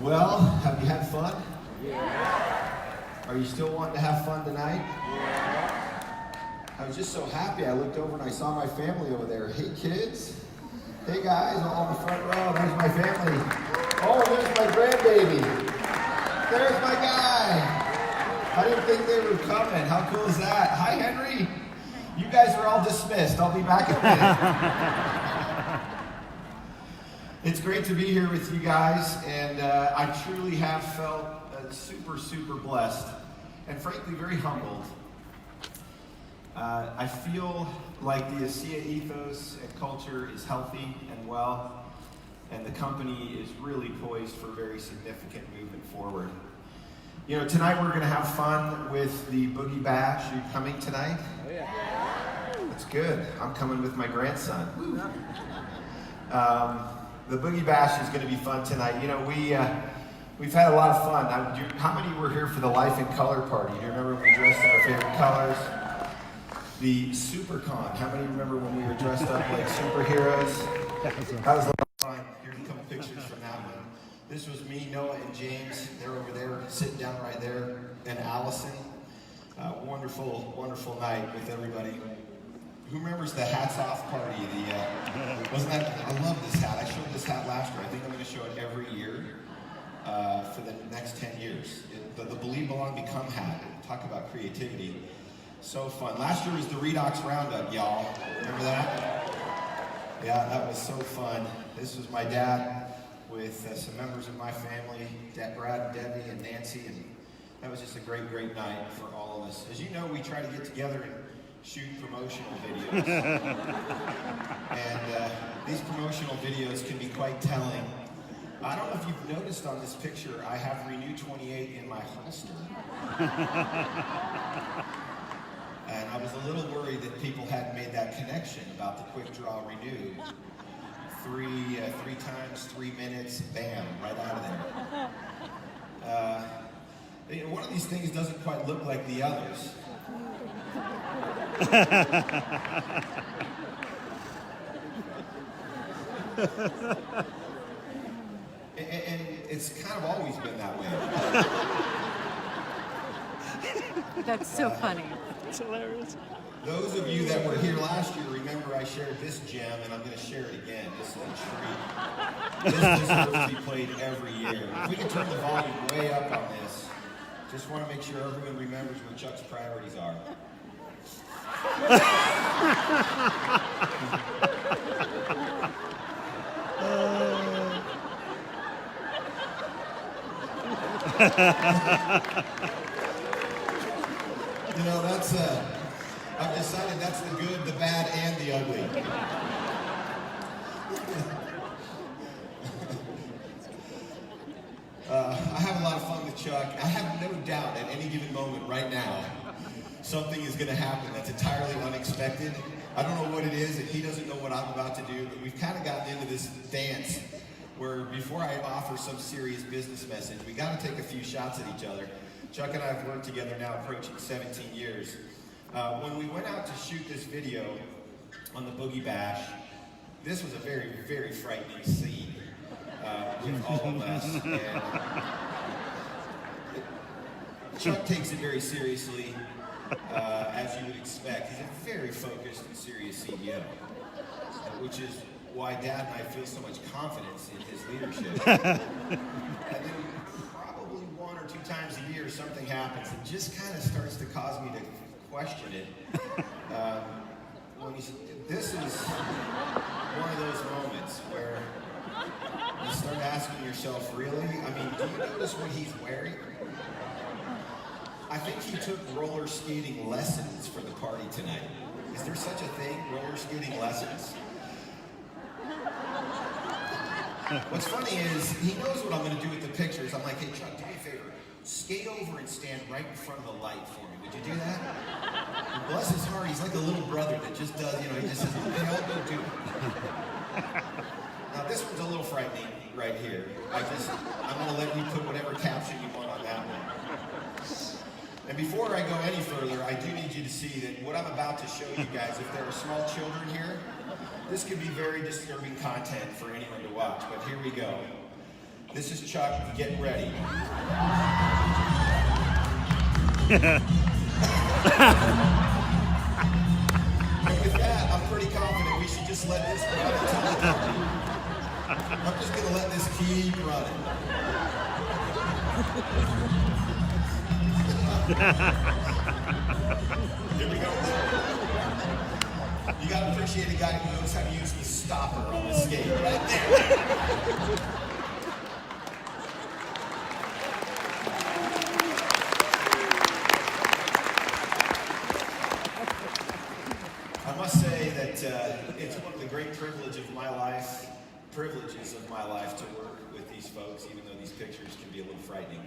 Well, have you had fun? Yeah. Are you still wanting to have fun tonight? Yeah. I was just so happy. I looked over and I saw my family over there. Hey, kids. Hey, guys, all in the front row. There's my family. Oh, there's my grandbaby. There's my guy. I didn't think they were coming. How cool is that? Hi, Henry. You guys are all dismissed. I'll be back in a minute. It's great to be here with you guys, and I truly have felt super, super blessed, and frankly, very humbled. I feel like the ASEA ethos and culture is healthy and well, and the company is really poised for very significant movement forward. You know, tonight we're going to have fun with the Boogie Bash. Are you coming tonight? Oh, yeah. That's good. I'm coming with my grandson. The Boogie Bash is going to be fun tonight. You know, we've had a lot of fun. How many were here for the Life in Color party? Do you remember when we dressed in our favorite colors? The SuperCon. How many remember when we were dressed up like superheroes? That was a lot of fun. Here's a couple pictures from that one. This was me, Noah, and James. They're over there, sitting down right there. And Allison. Wonderful, wonderful night with everybody. Who remembers the hats off party? Wasn't that? I love this hat. I showed this hat last year. I think I'm going to show it every year for the next 10 years. The Believe, Belong, Become hat. Talk about creativity. So fun. Last year was the Redox Roundup, y'all. Remember that? Yeah, that was so fun. This was my dad with some members of my family, Brad, Debbie, and Nancy, and that was just a great, great night for all of us. As you know, we try to get together and shoot promotional videos. And these promotional videos can be quite telling. I don't know if you've noticed on this picture, I have Renew 28 in my holster. And I was a little worried that people hadn't made that connection about the quick draw Renew. Three times, 3 minutes, bam, right out of there. One of these things doesn't quite look like the others. And it's kind of always been that way. That's so funny. It's hilarious. Those of you that were here last year, remember I shared this gem, and I'm going to share it again. This is a treat. This deserves to be played every year. If we can turn the volume way up on this, just want to make sure everyone remembers what Chuck's priorities are. You know, that's I've decided that's the good, the bad, and the ugly. I have a lot of fun with Chuck. I have no doubt at any given moment right now something is going to happen that's entirely unexpected. I don't know what it is, and he doesn't know what I'm about to do, but we've kind of gotten into this dance where before I offer some serious business message, we got to take a few shots at each other. Chuck and I have worked together now approaching 17 years. When we went out to shoot this video on the Boogie Bash, this was a very, very frightening scene with all of us. And Chuck takes it very seriously. As you would expect, he's a very focused and serious CEO, which is why Dad and I feel so much confidence in his leadership. And then probably 1 or 2 times a year, something happens that just kind of starts to cause me to question it. This is one of those moments where you start asking yourself, really? I mean, do you notice what he's wearing? I think he took roller skating lessons for the party tonight. Is there such a thing, roller skating lessons? What's funny is, he knows what I'm going to do with the pictures. I'm like, hey, Chuck, do me a favor. Skate over and stand right in front of the light for me. Would you do that? And bless his heart, he's like a little brother that just does, he just says, okay, I'll go do it. Now, this one's a little frightening right here. I'm going to let you put whatever caption you want on that one. And before I go any further, I do need you to see that what I'm about to show you guys, if there are small children here, this could be very disturbing content for anyone to watch, but here we go. This is Chuck. Get ready. With that, I'm pretty confident we should just let this run until the party. I'm just going to let this keep running. Here we go. You got to appreciate a guy who knows how to use the stopper on the skate right there. I must say that it's one of the great privileges of my life to work with these folks, even though these pictures can be a little frightening.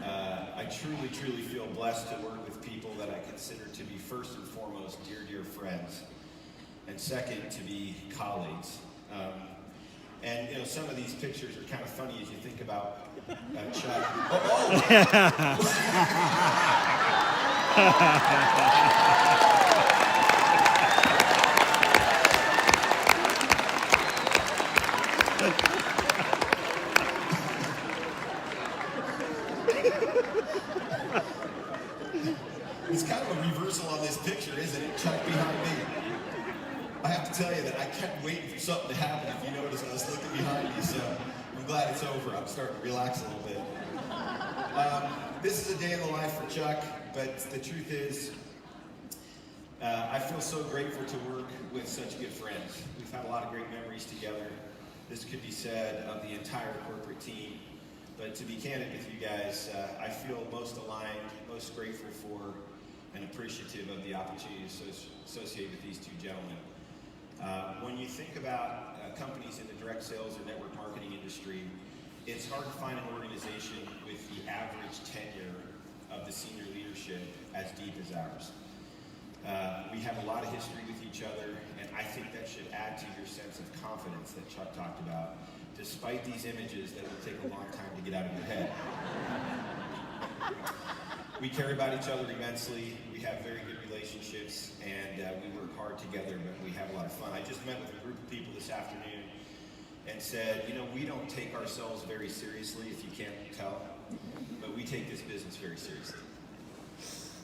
I truly, truly feel blessed to work with people that I consider to be first and foremost dear, dear friends, and second to be colleagues. And you know, some of these pictures are kind of funny as you think about Chuck. It's kind of a reversal on this picture, isn't it? Chuck behind me. I have to tell you that I kept waiting for something to happen, if you notice. I was looking behind me, so I'm glad it's over. I'm starting to relax a little bit. This is a day in the life for Chuck, but the truth is, I feel so grateful to work with such good friends. We've had a lot of great memories together. This could be said of the entire corporate team. But to be candid with you guys, I feel most aligned, most grateful for, and appreciative of the opportunity to associate with these two gentlemen. When you think about companies in the direct sales or network marketing industry, it's hard to find an organization with the average tenure of the senior leadership as deep as ours. We have a lot of history with each other, and I think that should add to your sense of confidence that Chuck talked about, despite these images that will take a long time to get out of your head. We care about each other immensely. We have very good relationships, and we work hard together, but we have a lot of fun. I just met with a group of people this afternoon and said, you know, we don't take ourselves very seriously, if you can't tell, but we take this business very seriously.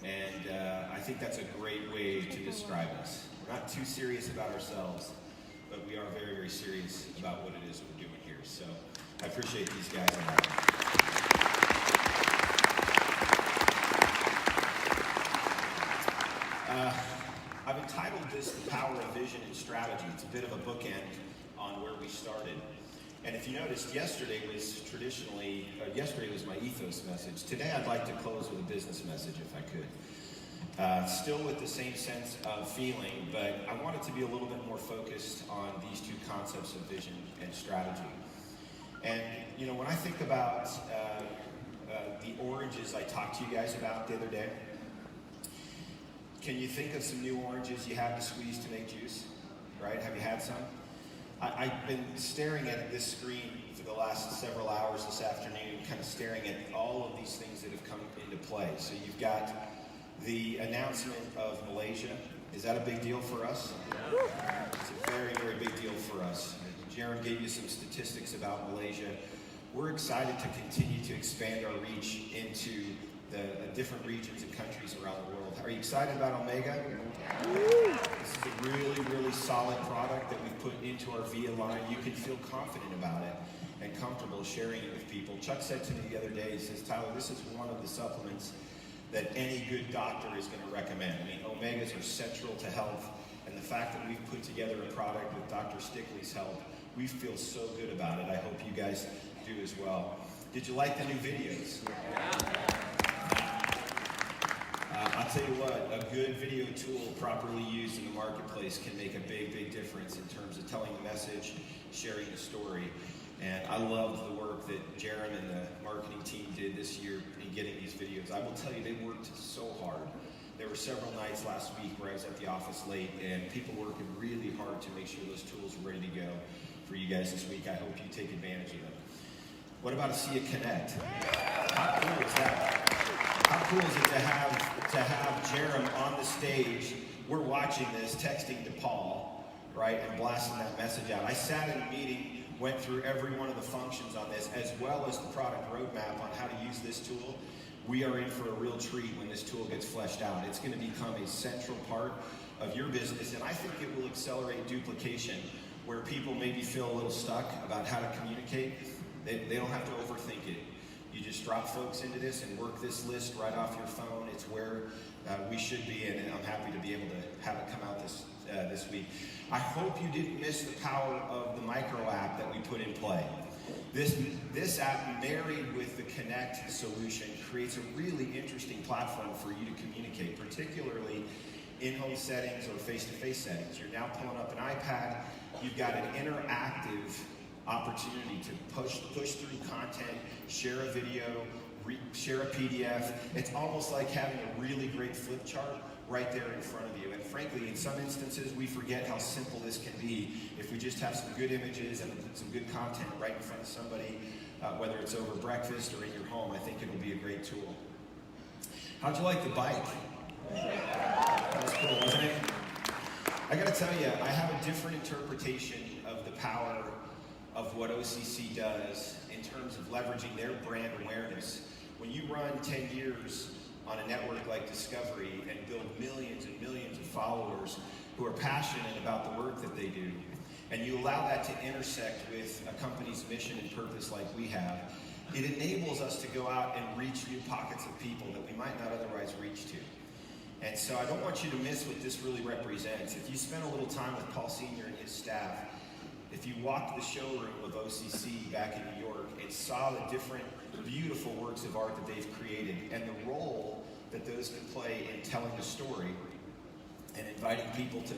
And I think that's a great way to describe us. We're not too serious about ourselves, but we are very, very serious about what it is we're doing here. So I appreciate these guys a lot. I've entitled this The Power of Vision and Strategy. It's a bit of a bookend on where we started. And if you noticed, yesterday was my ethos message. Today I'd like to close with a business message if I could. Still with the same sense of feeling, but I want it to be a little bit more focused on these two concepts of vision and strategy. And you know, when I think about the oranges I talked to you guys about the other day, can you think of some new oranges you have to squeeze to make juice? Right? Have you had some? I've been staring at this screen for the last several hours this afternoon, kind of staring at all of these things that have come into play. So you've got the announcement of Malaysia. Is that a big deal for us? It's a very, very big deal for us. Jaron gave you some statistics about Malaysia. We're excited to continue to expand our reach into the different regions and countries around the world. Are you excited about Omega? This is a really, really solid product that we've put into our VIA line. You can feel confident about it and comfortable sharing it with people. Chuck said to me the other day, he says, Tyler, this is one of the supplements that any good doctor is going to recommend. I mean, omegas are central to health, and the fact that we've put together a product with Dr. Stickley's help, we feel so good about it. I hope you guys do as well. Did you like the new videos? I'll tell you what, a good video tool properly used in the marketplace can make a big, big difference in terms of telling the message, sharing the story. And I love the work that Jaron and the marketing team did this year in getting these videos. I will tell you, they worked so hard. There were several nights last week where I was at the office late and people working really hard to make sure those tools were ready to go for you guys this week. I hope you take advantage of them. What about ASEA Connect? How cool is that? How cool is it to have Jaron on the stage? We're watching this, texting to Paul, right, and blasting that message out. I sat in a meeting went through every one of the functions on this, as well as the product roadmap on how to use this tool. We are in for a real treat when this tool gets fleshed out. It's going to become a central part of your business, and I think it will accelerate duplication where people maybe feel a little stuck about how to communicate. They don't have to overthink it. You just drop folks into this and work this list right off your phone. It's where we should be, and I'm happy to be able to have it come out this week. I hope you didn't miss the power of the micro app that we put in play. This app, married with the Connect solution, creates a really interesting platform for you to communicate, particularly in-home settings or face-to-face settings. You're now pulling up an iPad. You've got an interactive opportunity to push through content, share a video, share a PDF. It's almost like having a really great flip chart right there in front of you. And frankly, in some instances, we forget how simple this can be if we just have some good images and some good content right in front of somebody, whether it's over breakfast or in your home. I think it'll be a great tool. How'd you like the bike? That was cool, wasn't it? I gotta tell you, I have a different interpretation of the power of what OCC does in terms of leveraging their brand awareness. When you run 10 years on a network like Discovery and build millions and millions of followers who are passionate about the work that they do, and you allow that to intersect with a company's mission and purpose like we have, it enables us to go out and reach new pockets of people that we might not otherwise reach to. And so I don't want you to miss what this really represents. If you spend a little time with Paul Sr. and his staff, if you walked the showroom of OCC back in New York and saw the different beautiful works of art that they've created and the role that those can play in telling the story and inviting people to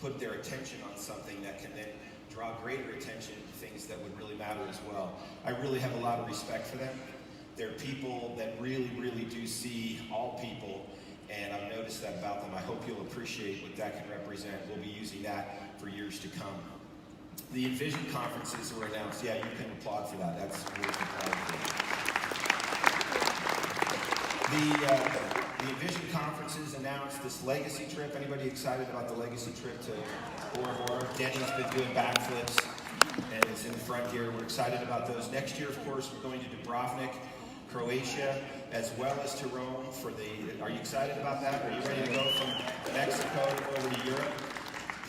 put their attention on something that can then draw greater attention to things that would really matter as well. I really have a lot of respect for them. They're people that really, really do see all people, and I've noticed that about them. I hope you'll appreciate what that can represent. We'll be using that for years to come. The Envision conferences were announced. Yeah, you can applaud for that. That's really applaud for. The Envision conferences announced this legacy trip. Anybody excited about the legacy trip to Bora Bora? Denny's been doing backflips, and it's in the front here. We're excited about those. Next year, of course, we're going to Dubrovnik, Croatia, as well as to Rome for the. Are you excited about that? Are you ready to go from Mexico over to Europe?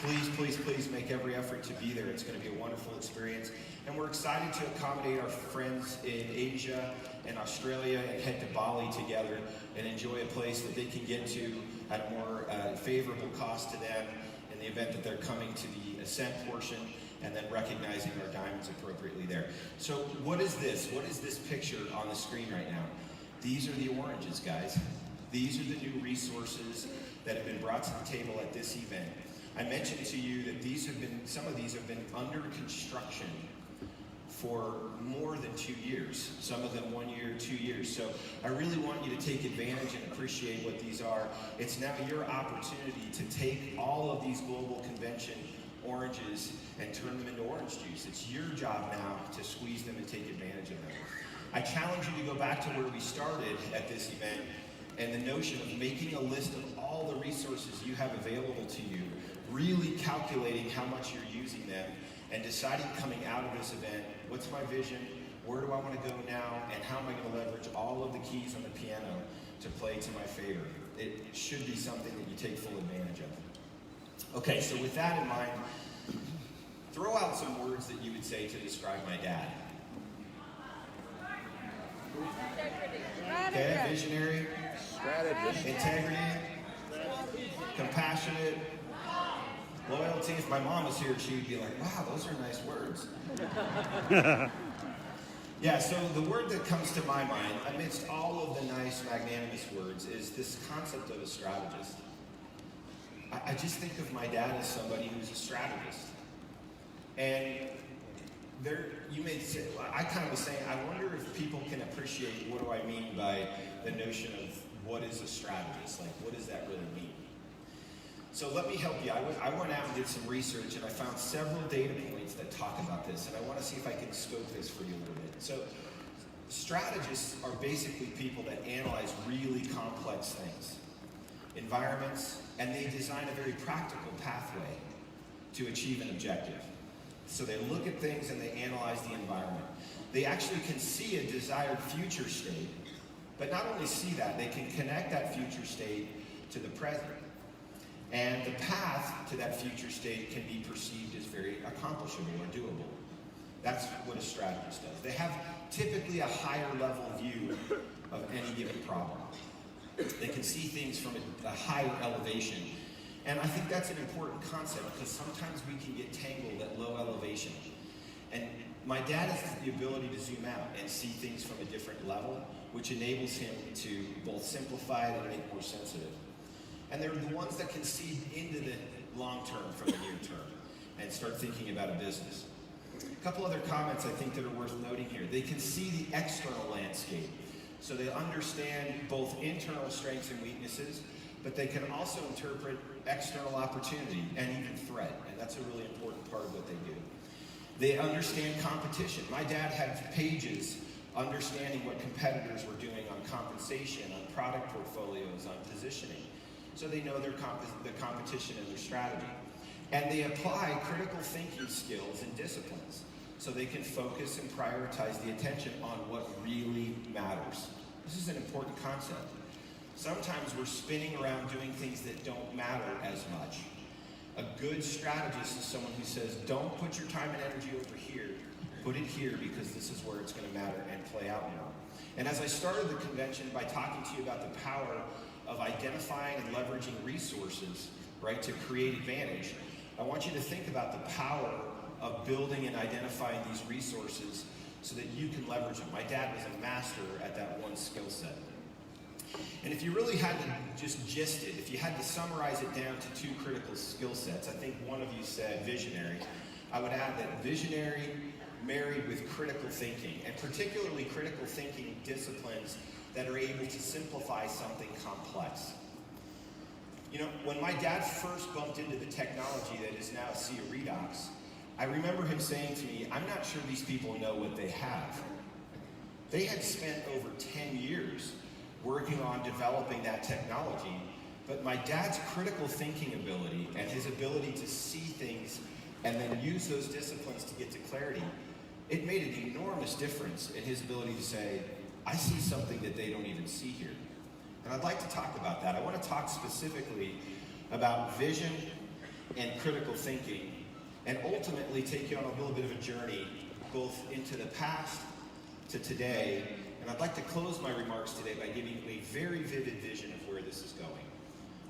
Please, please, please make every effort to be there. It's going to be a wonderful experience. And we're excited to accommodate our friends in Asia and Australia and head to Bali together and enjoy a place that they can get to at a more favorable cost to them in the event that they're coming to the ascent portion and then recognizing our diamonds appropriately there. So what is this? What is this picture on the screen right now? These are the oranges, guys. These are the new resources that have been brought to the table at this event. I mentioned to you that some of these have been under construction for more than 2 years, some of them 1 year, 2 years. So I really want you to take advantage and appreciate what these are. It's now your opportunity to take all of these global convention oranges and turn them into orange juice. It's your job now to squeeze them and take advantage of them. I challenge you to go back to where we started at this event and the notion of making a list of all the resources you have available to you, really calculating how much you're using them, and deciding coming out of this event, what's my vision, where do I want to go now, and how am I going to leverage all of the keys on the piano to play to my favor. It should be something that you take full advantage of. Okay, so with that in mind, throw out some words that you would say to describe my dad. Okay, visionary, strategist, integrity, compassionate, loyalty. If my mom was here, she would be like, wow, those are nice words. Yeah, so the word that comes to my mind, amidst all of the nice, magnanimous words, is this concept of a strategist. I just think of my dad as somebody who's a strategist. And there, you may say, I kind of was saying, I wonder if people can appreciate what do I mean by the notion of what is a strategist? Like, what does that really mean? So let me help you. I went out and did some research, and I found several data points that talk about this, and I want to see if I can scope this for you a little bit. So strategists are basically people that analyze really complex things, environments, and they design a very practical pathway to achieve an objective. So they look at things and they analyze the environment. They actually can see a desired future state, but not only see that, they can connect that future state to the present. And the path to that future state can be perceived as very accomplishable or doable. That's what a strategist does. They have typically a higher level view of any given problem. They can see things from a higher elevation. And I think that's an important concept because sometimes we can get tangled at low elevation. And my dad has the ability to zoom out and see things from a different level, which enables him to both simplify it and make more sensitive. And they're the ones that can see into the long term from the near term and start thinking about a business. A couple other comments I think that are worth noting here. They can see the external landscape. So they understand both internal strengths and weaknesses, but they can also interpret external opportunity and even threat. And that's a really important part of what they do. They understand competition. My dad had pages understanding what competitors were doing on compensation, on product portfolios, on positioning. So they know their the competition and their strategy. And they apply critical thinking skills and disciplines so they can focus and prioritize the attention on what really matters. This is an important concept. Sometimes we're spinning around doing things that don't matter as much. A good strategist is someone who says, don't put your time and energy over here, put it here because this is where it's going to matter and play out more. And as I started the convention by talking to you about the power of identifying and leveraging resources, right, to create advantage, I want you to think about the power of building and identifying these resources so that you can leverage them. My dad was a master at that one skill set. And if you really had to just gist it, if you had to summarize it down to two critical skill sets, I think one of you said visionary. I would add that visionary married with critical thinking, and particularly critical thinking disciplines that are able to simplify something complex. You know, when my dad first bumped into the technology that is now ASEA Redox, I remember him saying to me, I'm not sure these people know what they have. They had spent over 10 years working on developing that technology, but my dad's critical thinking ability and his ability to see things and then use those disciplines to get to clarity, it made an enormous difference in his ability to say, I see something that they don't even see here. And I'd like to talk about that. I want to talk specifically about vision and critical thinking and ultimately take you on a little bit of a journey both into the past to today. And I'd like to close my remarks today by giving you a very vivid vision of where this is going.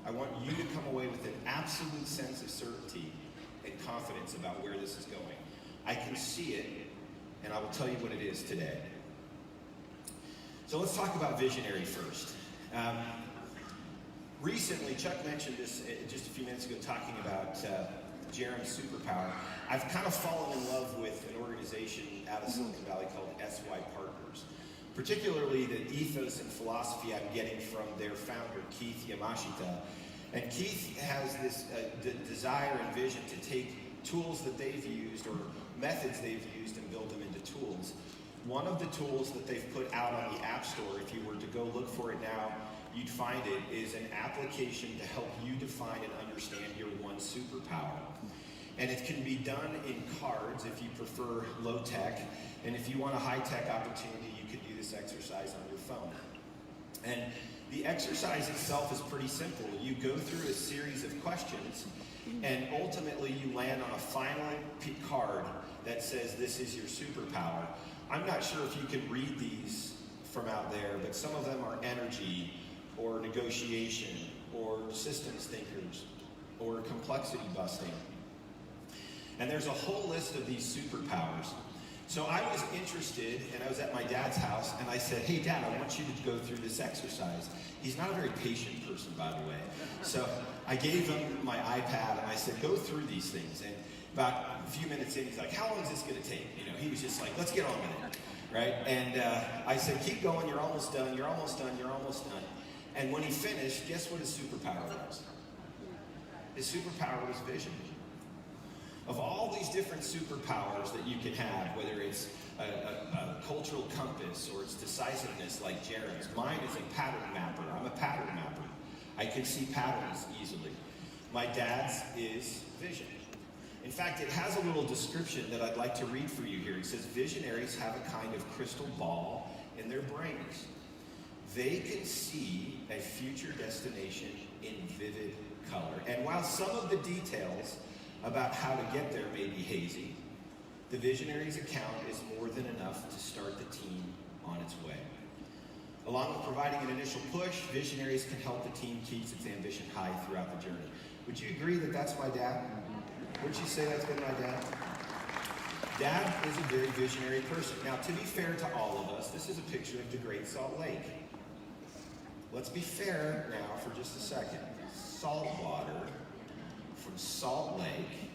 I want you to come away with an absolute sense of certainty and confidence about where this is going. I can see it, and I will tell you what it is today. So let's talk about visionary first. Recently, Chuck mentioned this just a few minutes ago, talking about Jerem's superpower. I've kind of fallen in love with an organization out of Silicon Valley called SY Partners. Particularly the ethos and philosophy I'm getting from their founder, Keith Yamashita. And Keith has this desire and vision to take tools that they've used or methods they've used and build them into tools. One of the tools that they've put out on the App Store, if you were to go look for it now, you'd find it, is an application to help you define and understand your one superpower. And it can be done in cards if you prefer low tech. And if you want a high tech opportunity, you can do this exercise on your phone. And the exercise itself is pretty simple. You go through a series of questions, and ultimately you land on a final card that says this is your superpower. I'm not sure if you can read these from out there, but some of them are energy, or negotiation, or systems thinkers, or complexity busting. And there's a whole list of these superpowers. So I was interested, and I was at my dad's house, and I said, hey Dad, I want you to go through this exercise. He's not a very patient person, by the way. So I gave him my iPad, and I said, go through these things. And about a few minutes in, he's like, how long is this gonna take? You know, he was just like, let's get on with it, right? And I said, keep going, you're almost done, you're almost done, you're almost done. And when he finished, guess what his superpower was? His superpower was vision. Of all these different superpowers that you can have, whether it's a cultural compass or it's decisiveness like Jared's, mine is a pattern mapper. I'm a pattern mapper. I can see patterns easily. My dad's is vision. In fact, it has a little description that I'd like to read for you here. It says, visionaries have a kind of crystal ball in their brains. They can see a future destination in vivid color. And while some of the details about how to get there may be hazy, the visionary's account is more than enough to start the team on its way. Along with providing an initial push, visionaries can help the team keep its ambition high throughout the journey. Would you agree that that's my dad? Would you say that's been my dad? Dad is a very visionary person. Now, to be fair to all of us, this is a picture of the Great Salt Lake. Let's be fair now for just a second. Salt water from Salt Lake.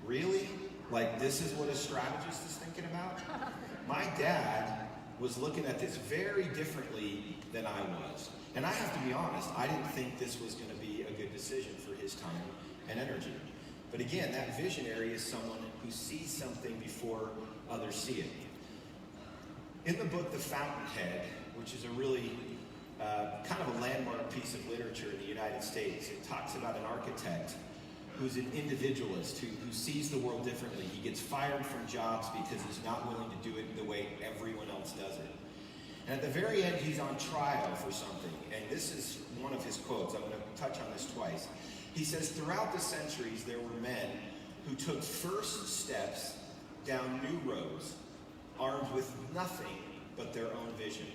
Really? Like, this is what a strategist is thinking about? My dad was looking at this very differently than I was. And I have to be honest, I didn't think this was going to be a good decision for his time and energy. But again, that visionary is someone who sees something before others see it. In the book, The Fountainhead, which is a really kind of a landmark piece of literature in the United States, it talks about an architect who's an individualist, who sees the world differently. He gets fired from jobs because he's not willing to do it the way everyone else does it. And at the very end, he's on trial for something. And this is one of his quotes. I'm going to touch on this twice. He says, throughout the centuries, there were men who took first steps down new roads, armed with nothing but their own vision.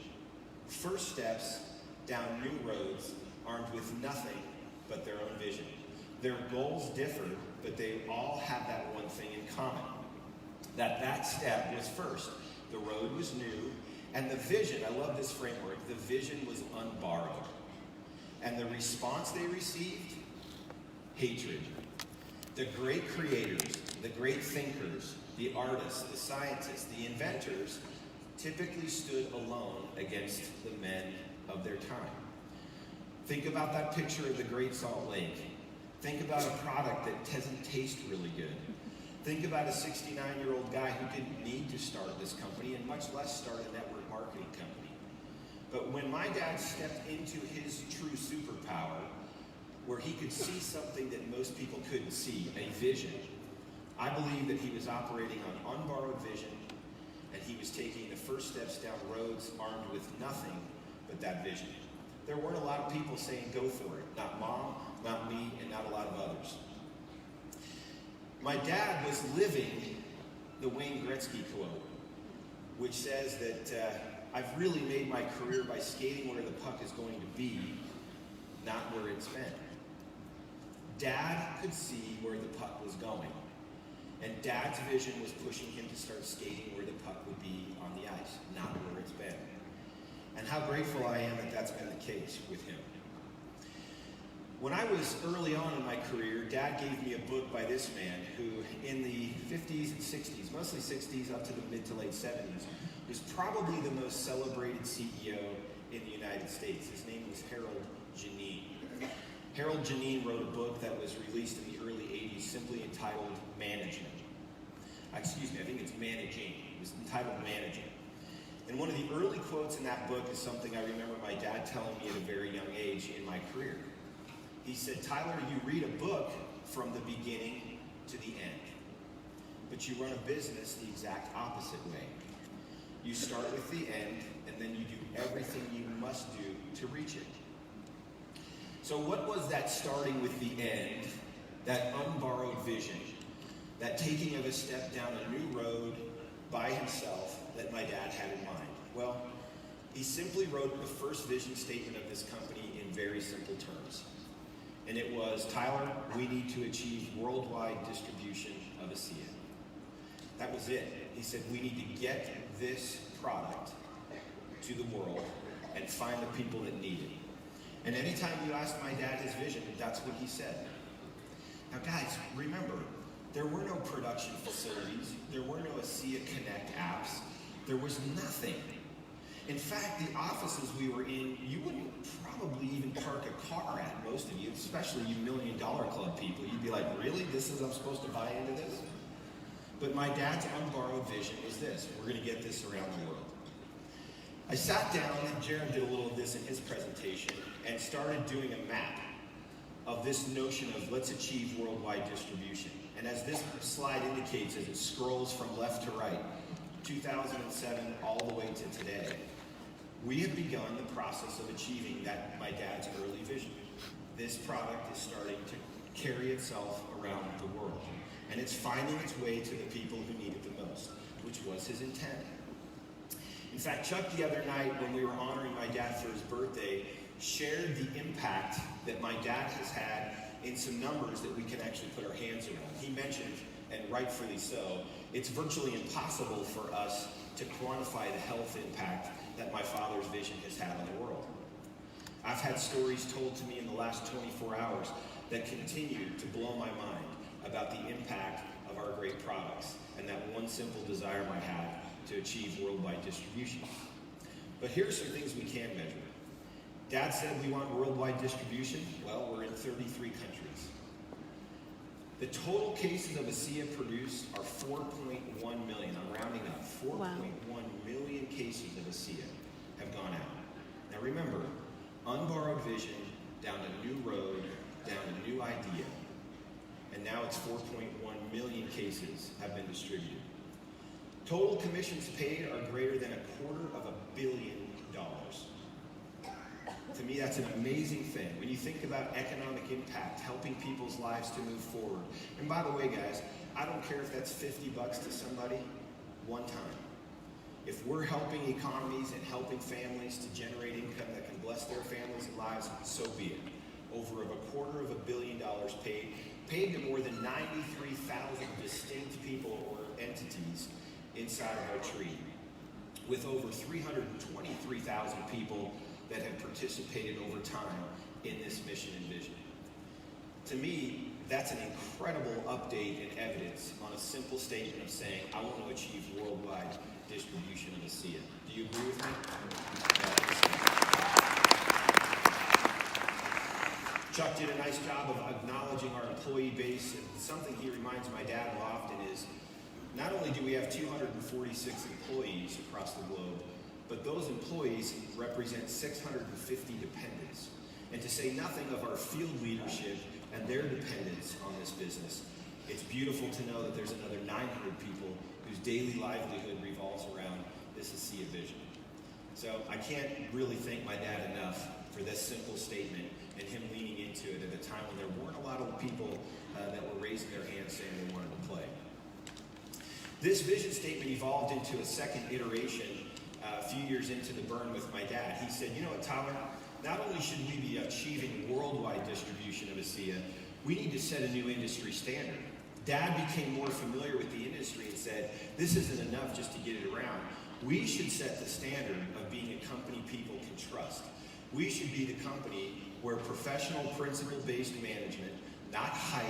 First steps down new roads, armed with nothing but their own vision. Their goals differ, but they all have that one thing in common. That step was first. The road was new, and the vision, I love this framework, the vision was unborrowed. And the response they received? Hatred. The great creators, the great thinkers, the artists, the scientists, the inventors typically stood alone against the men of their time. Think about that picture of the Great Salt Lake. Think about a product that doesn't taste really good. Think about a 69-year-old guy who didn't need to start this company and much less start a network marketing company. But when my dad stepped into his true superpower, where he could see something that most people couldn't see, a vision, I believe that he was operating on unborrowed vision, and he was taking the first steps down roads armed with nothing but that vision. There weren't a lot of people saying go for it. Not Mom, not me, and not a lot of others. My dad was living the Wayne Gretzky quote, which says that I've really made my career by skating where the puck is going to be, not where it's been. Dad could see where the puck was going, and Dad's vision was pushing him to start skating where the puck would be on the ice, not where it's been. And how grateful I am that that's been the case with him. When I was early on in my career, Dad gave me a book by this man who, in the 50s and 60s, mostly 60s up to the mid to late 70s, was probably the most celebrated CEO in the United States. His name was Harold Geneen. Harold Geneen wrote a book that was released in the early 80s simply entitled Management. Excuse me, I think it's Managing. It was entitled Managing. And one of the early quotes in that book is something I remember my dad telling me at a very young age in my career. He said, Tyler, you read a book from the beginning to the end, but you run a business the exact opposite way. You start with the end, and then you do everything you must do to reach it. So what was that starting with the end, that unborrowed vision, that taking of a step down a new road by himself that my dad had in mind? Well, he simply wrote the first vision statement of this company in very simple terms. And it was, Tyler, we need to achieve worldwide distribution of ASEA. That was it. He said, we need to get this product to the world and find the people that need it. And anytime you asked my dad his vision, that's what he said. Now guys, remember, there were no production facilities. There were no ASEA Connect apps. There was nothing. In fact, the offices we were in, you wouldn't probably even park a car at, most of you, especially you $1 Million Club people. You'd be like, really? I'm supposed to buy into this? But my dad's unborrowed vision was this. We're going to get this around the world. I sat down, and Jared did a little of this in his presentation, and started doing a map of this notion of let's achieve worldwide distribution. And as this slide indicates, as it scrolls from left to right, 2007 all the way to today, we have begun the process of achieving my dad's early vision. This product is starting to carry itself around the world, and it's finding its way to the people who need it the most, which was his intent. In fact, Chuck the other night, when we were honoring my dad for his birthday, shared the impact that my dad has had in some numbers that we can actually put our hands around. He mentioned, and rightfully so, it's virtually impossible for us to quantify the health impact that my father's vision has had on the world. I've had stories told to me in the last 24 hours that continue to blow my mind about the impact of our great products and that one simple desire I have to achieve worldwide distribution. But here are some things we can measure. Dad said we want worldwide distribution. Well, we're in 33 countries. The total cases of ASEA produced are 4.1 million. I'm rounding up. 4.1 million cases of ASEA have gone out. Now remember, unborrowed vision down a new road, down a new idea. And now it's 4.1 million cases have been distributed. Total commissions paid are greater than $250 million. To me, that's an amazing thing. When you think about economic impact, helping people's lives to move forward. And by the way, guys, I don't care if that's $50 to somebody one time. If we're helping economies and helping families to generate income that can bless their families and lives, so be it. Over $250 million paid to more than 93,000 distinct people or entities inside of our tree, with over 323,000 people that have participated over time in this mission and vision. To me, that's an incredible update and evidence on a simple statement of saying, I want to achieve worldwide distribution of ASEA. Do you agree with me? Chuck did a nice job of acknowledging our employee base, and something he reminds my dad of often is, not only do we have 246 employees across the globe, but those employees represent 650 dependents. And to say nothing of our field leadership and their dependence on this business, it's beautiful to know that there's another 900 people whose daily livelihood revolves around this ASEA vision. So I can't really thank my dad enough for this simple statement and him leaning into it at a time when there weren't a lot of people that were raising their hands saying they wanted to play. This vision statement evolved into a second iteration a few years into the burn with my dad. He said, you know what, Tyler, not only should we be achieving worldwide distribution of ASEA, we need to set a new industry standard. Dad became more familiar with the industry and said, this isn't enough just to get it around. We should set the standard of being a company people can trust. We should be the company where professional, principle-based management, not hype,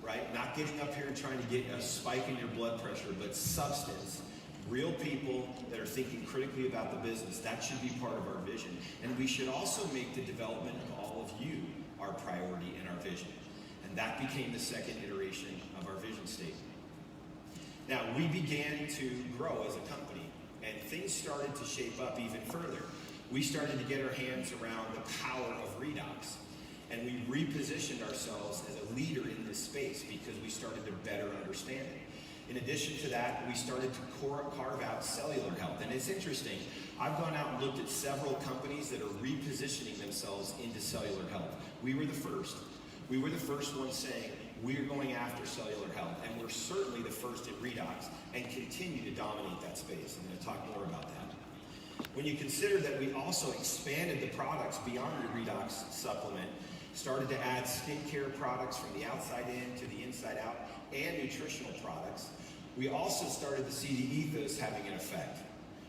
right? Not getting up here and trying to get a spike in your blood pressure, but substance. Real people that are thinking critically about the business. That should be part of our vision. And we should also make the development of all of you our priority and our vision. And that became the second iteration of our vision statement. Now, we began to grow as a company, and things started to shape up even further. We started to get our hands around the power of redox. And we repositioned ourselves as a leader in this space because we started to better understand it. In addition to that, we started to carve out cellular health. And it's interesting, I've gone out and looked at several companies that are repositioning themselves into cellular health. We were the first. We were the first ones saying, we're going after cellular health. And we're certainly the first in redox and continue to dominate that space. I'm going to talk more about that. When you consider that we also expanded the products beyond the redox supplement, started to add skincare products from the outside in to the inside out, and nutritional products, we also started to see the ethos having an effect.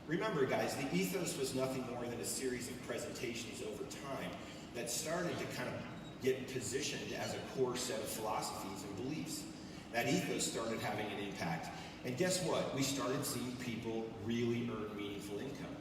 Remember, guys, the ethos was nothing more than a series of presentations over time that started to kind of get positioned as a core set of philosophies and beliefs. That ethos started having an impact. And guess what? We started seeing people really earn meaningful income.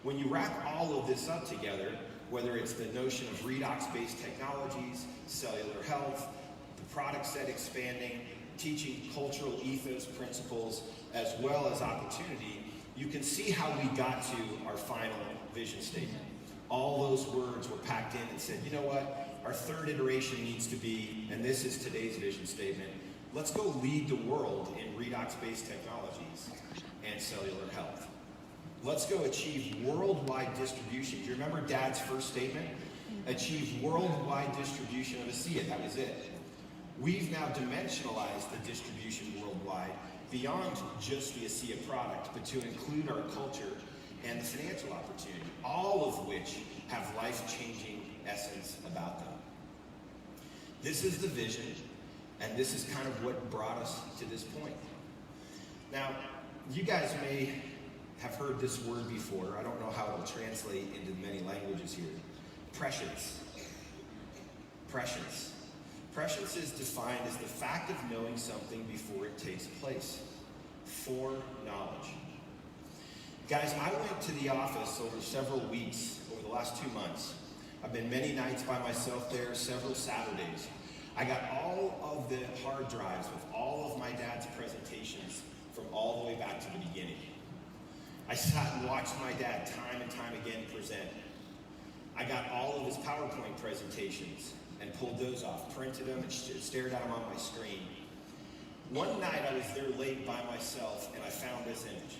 When you wrap all of this up together, whether it's the notion of redox-based technologies, cellular health, the product set expanding, teaching cultural ethos principles, as well as opportunity, you can see how we got to our final vision statement. All those words were packed in and said, you know what? Our third iteration needs to be, and this is today's vision statement, let's go lead the world in redox-based technologies and cellular health. Let's go achieve worldwide distribution. Do you remember Dad's first statement? Achieve worldwide distribution of ASEA. That was it. We've now dimensionalized the distribution worldwide beyond just the ASEA product, but to include our culture and the financial opportunity, all of which have life-changing essence about them. This is the vision, and this is kind of what brought us to this point. Now, you guys may have heard this word before. I don't know how it'll translate into many languages here. Prescience. Prescience. Prescience is defined as the fact of knowing something before it takes place. Foreknowledge. Guys, I went to the office over several weeks, over the last 2 months. I've been many nights by myself there, several Saturdays. I got all of the hard drives with all of my dad's presentations from all the way back to the beginning. I sat and watched my dad time and time again present. I got all of his PowerPoint presentations and pulled those off, printed them and stared at them on my screen. One night I was there late by myself and I found this image.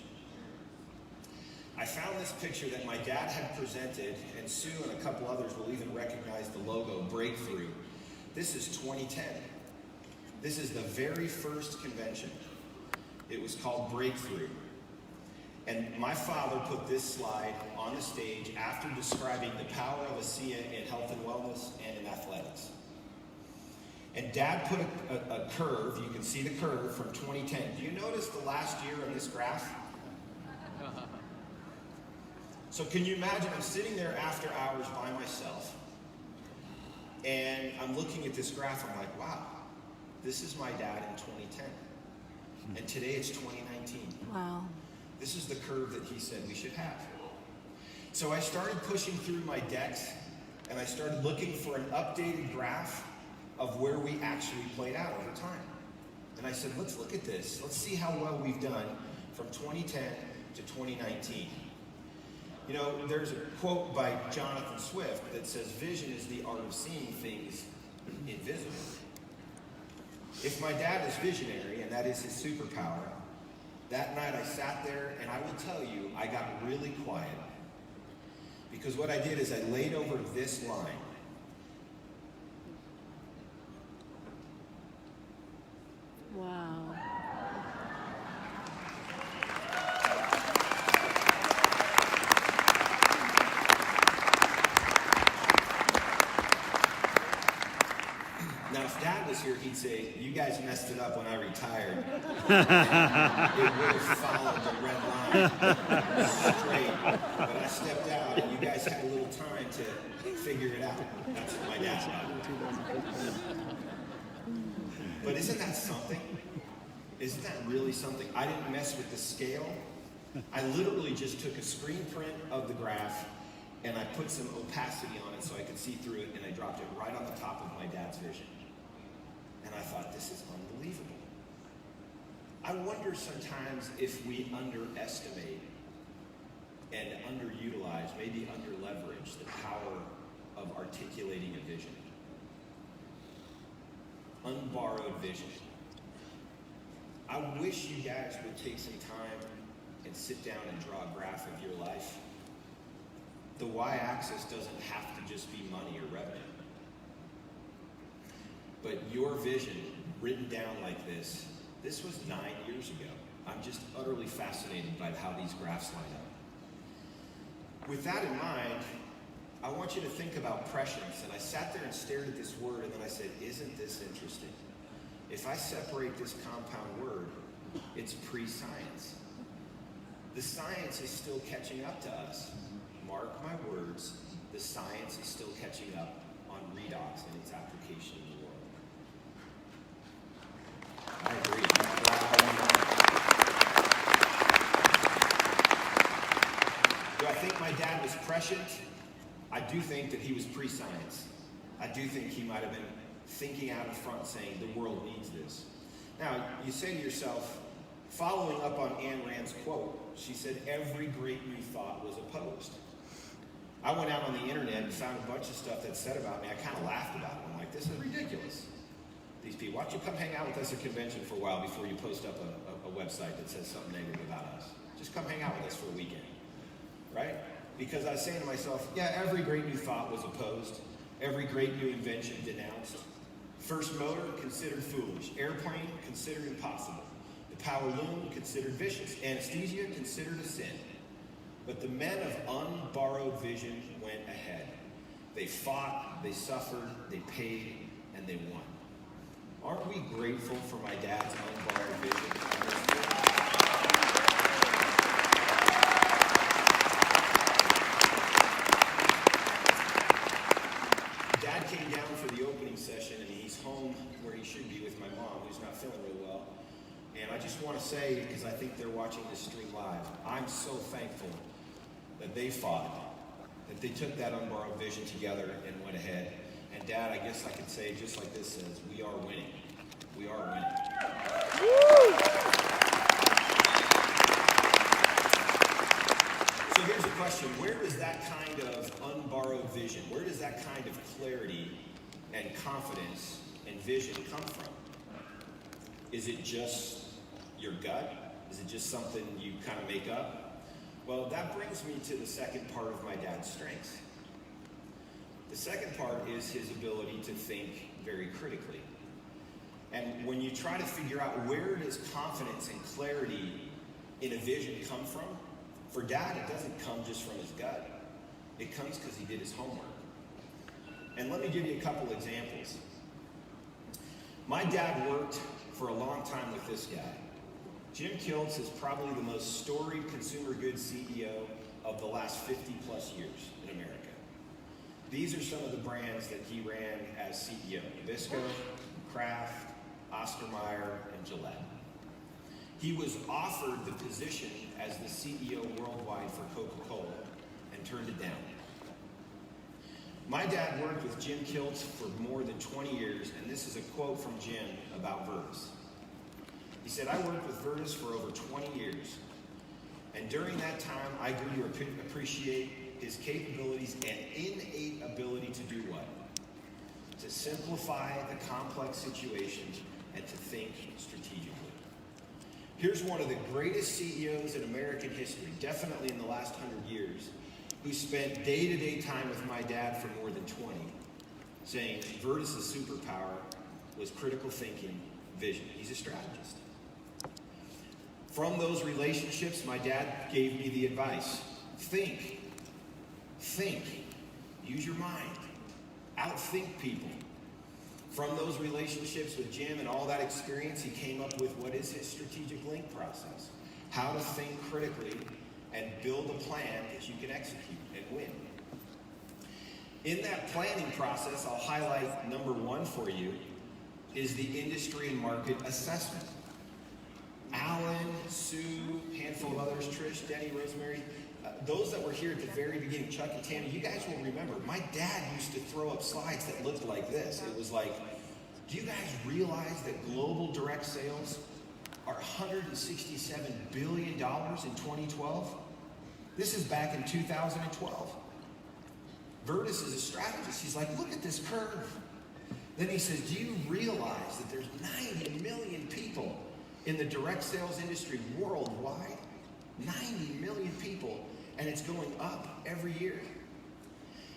I found this picture that my dad had presented, and Sue and a couple others will even recognize the logo, Breakthrough. This is 2010. This is the very first convention. It was called Breakthrough. And my father put this slide on the stage after describing the power of ASEA in health and wellness and in athletics. And Dad put a curve, you can see the curve from 2010. Do you notice the last year on this graph? So can you imagine, I'm sitting there after hours by myself, and I'm looking at this graph, I'm like, wow, this is my dad in 2010. And today it's 2019. Wow. This is the curve that he said we should have. So I started pushing through my decks, and I started looking for an updated graph of where we actually played out over time. And I said, let's look at this. Let's see how well we've done from 2010 to 2019. You know, there's a quote by Jonathan Swift that says, vision is the art of seeing things invisible. If my dad is visionary, and that is his superpower, that night I sat there, and I will tell you, I got really quiet. Because what I did is I laid over this line. Wow. Now, if Dad was here, he'd say, you guys messed it up when I retired. It would have followed the red line straight. But I stepped out, and you guys had a little time to figure it out. That's what my dad's about. But isn't that something? Isn't that really something? I didn't mess with the scale. I literally just took a screen print of the graph, and I put some opacity on it so I could see through it, and I dropped it right on the top of my dad's vision. And I thought, this is unbelievable. I wonder sometimes if we underestimate and underutilize, maybe underleverage the power of articulating a vision. Unborrowed vision. I wish you guys would take some time and sit down and draw a graph of your life. The y-axis doesn't have to just be money or revenue. But your vision, written down like this was 9 years ago. I'm just utterly fascinated by how these graphs line up. With that in mind, I want you to think about prescience. And I sat there and stared at this word, and then I said, isn't this interesting? If I separate this compound word, it's pre-science. The science is still catching up to us. Mark my words, the science is still catching up on redox and its application in the world. I agree. Do I think my dad was prescient? I do think that he was pre-science. I do think he might have been thinking out in front saying the world needs this. Now, you say to yourself, following up on Ayn Rand's quote, she said, every great new thought was opposed. I went out on the internet and found a bunch of stuff that said about me. I kind of laughed about it. I'm like, this is ridiculous. these people. Why don't you come hang out with us at convention for a while before you post up a website that says something negative about us? Just come hang out with us for a weekend, right? Because I was saying to myself, yeah, every great new thought was opposed. Every great new invention denounced. First motor, considered foolish. Airplane, considered impossible. The power loom, considered vicious. Anesthesia, considered a sin. But the men of unborrowed vision went ahead. They fought, they suffered, they paid, and they won. Aren't we grateful for my dad's unborrowed vision? Dad came down for the opening session, and he's home where he should be with my mom, who's not feeling real well. And I just want to say, because I think they're watching this stream live, I'm so thankful that they fought, that they took that unborrowed vision together and went ahead. And Dad, I guess I could say, just like this says, we are winning. We are winning. So here's a question. Where does that kind of unborrowed vision, where does that kind of clarity and confidence and vision come from? Is it just your gut? Is it just something you kind of make up? Well, that brings me to the second part of my dad's strengths. The second part is his ability to think very critically. And when you try to figure out where does confidence and clarity in a vision come from, for Dad, it doesn't come just from his gut. It comes because he did his homework. And let me give you a couple examples. My dad worked for a long time with this guy. Jim Kiltz is probably the most storied consumer goods CEO of the last 50 plus years in America. These are some of the brands that he ran as CEO: Nabisco, Kraft, Oscar Mayer, and Gillette. He was offered the position as the CEO worldwide for Coca-Cola and turned it down. My dad worked with Jim Kiltz for more than 20 years, and this is a quote from Jim about Virtus. He said, "I worked with Virtus for over 20 years, and during that time, I grew to appreciate his capabilities and innate ability to do what? To simplify the complex situations and to think strategically." Here's one of the greatest CEOs in American history, definitely in the last 100 years, who spent day-to-day time with my dad for more than 20, saying Virtus' superpower was critical thinking, vision. He's a strategist. From those relationships, my dad gave me the advice: think, use your mind, outthink people. From those relationships with Jim and all that experience, he came up with what is his strategic link process: how to think critically and build a plan that you can execute and win. In that planning process, I'll highlight number one for you is the industry and market assessment. Alan, Sue, handful of others, Trish, Denny, Rosemary, those that were here at the very beginning, Chuck and Tammy, you guys will remember, my dad used to throw up slides that looked like this. It was like, do you guys realize that global direct sales are $167 billion in 2012? This is back in 2012. Virtus is a strategist. He's like, look at this curve. Then he says, do you realize that there's 90 million people in the direct sales industry worldwide? 90 million people, and it's going up every year.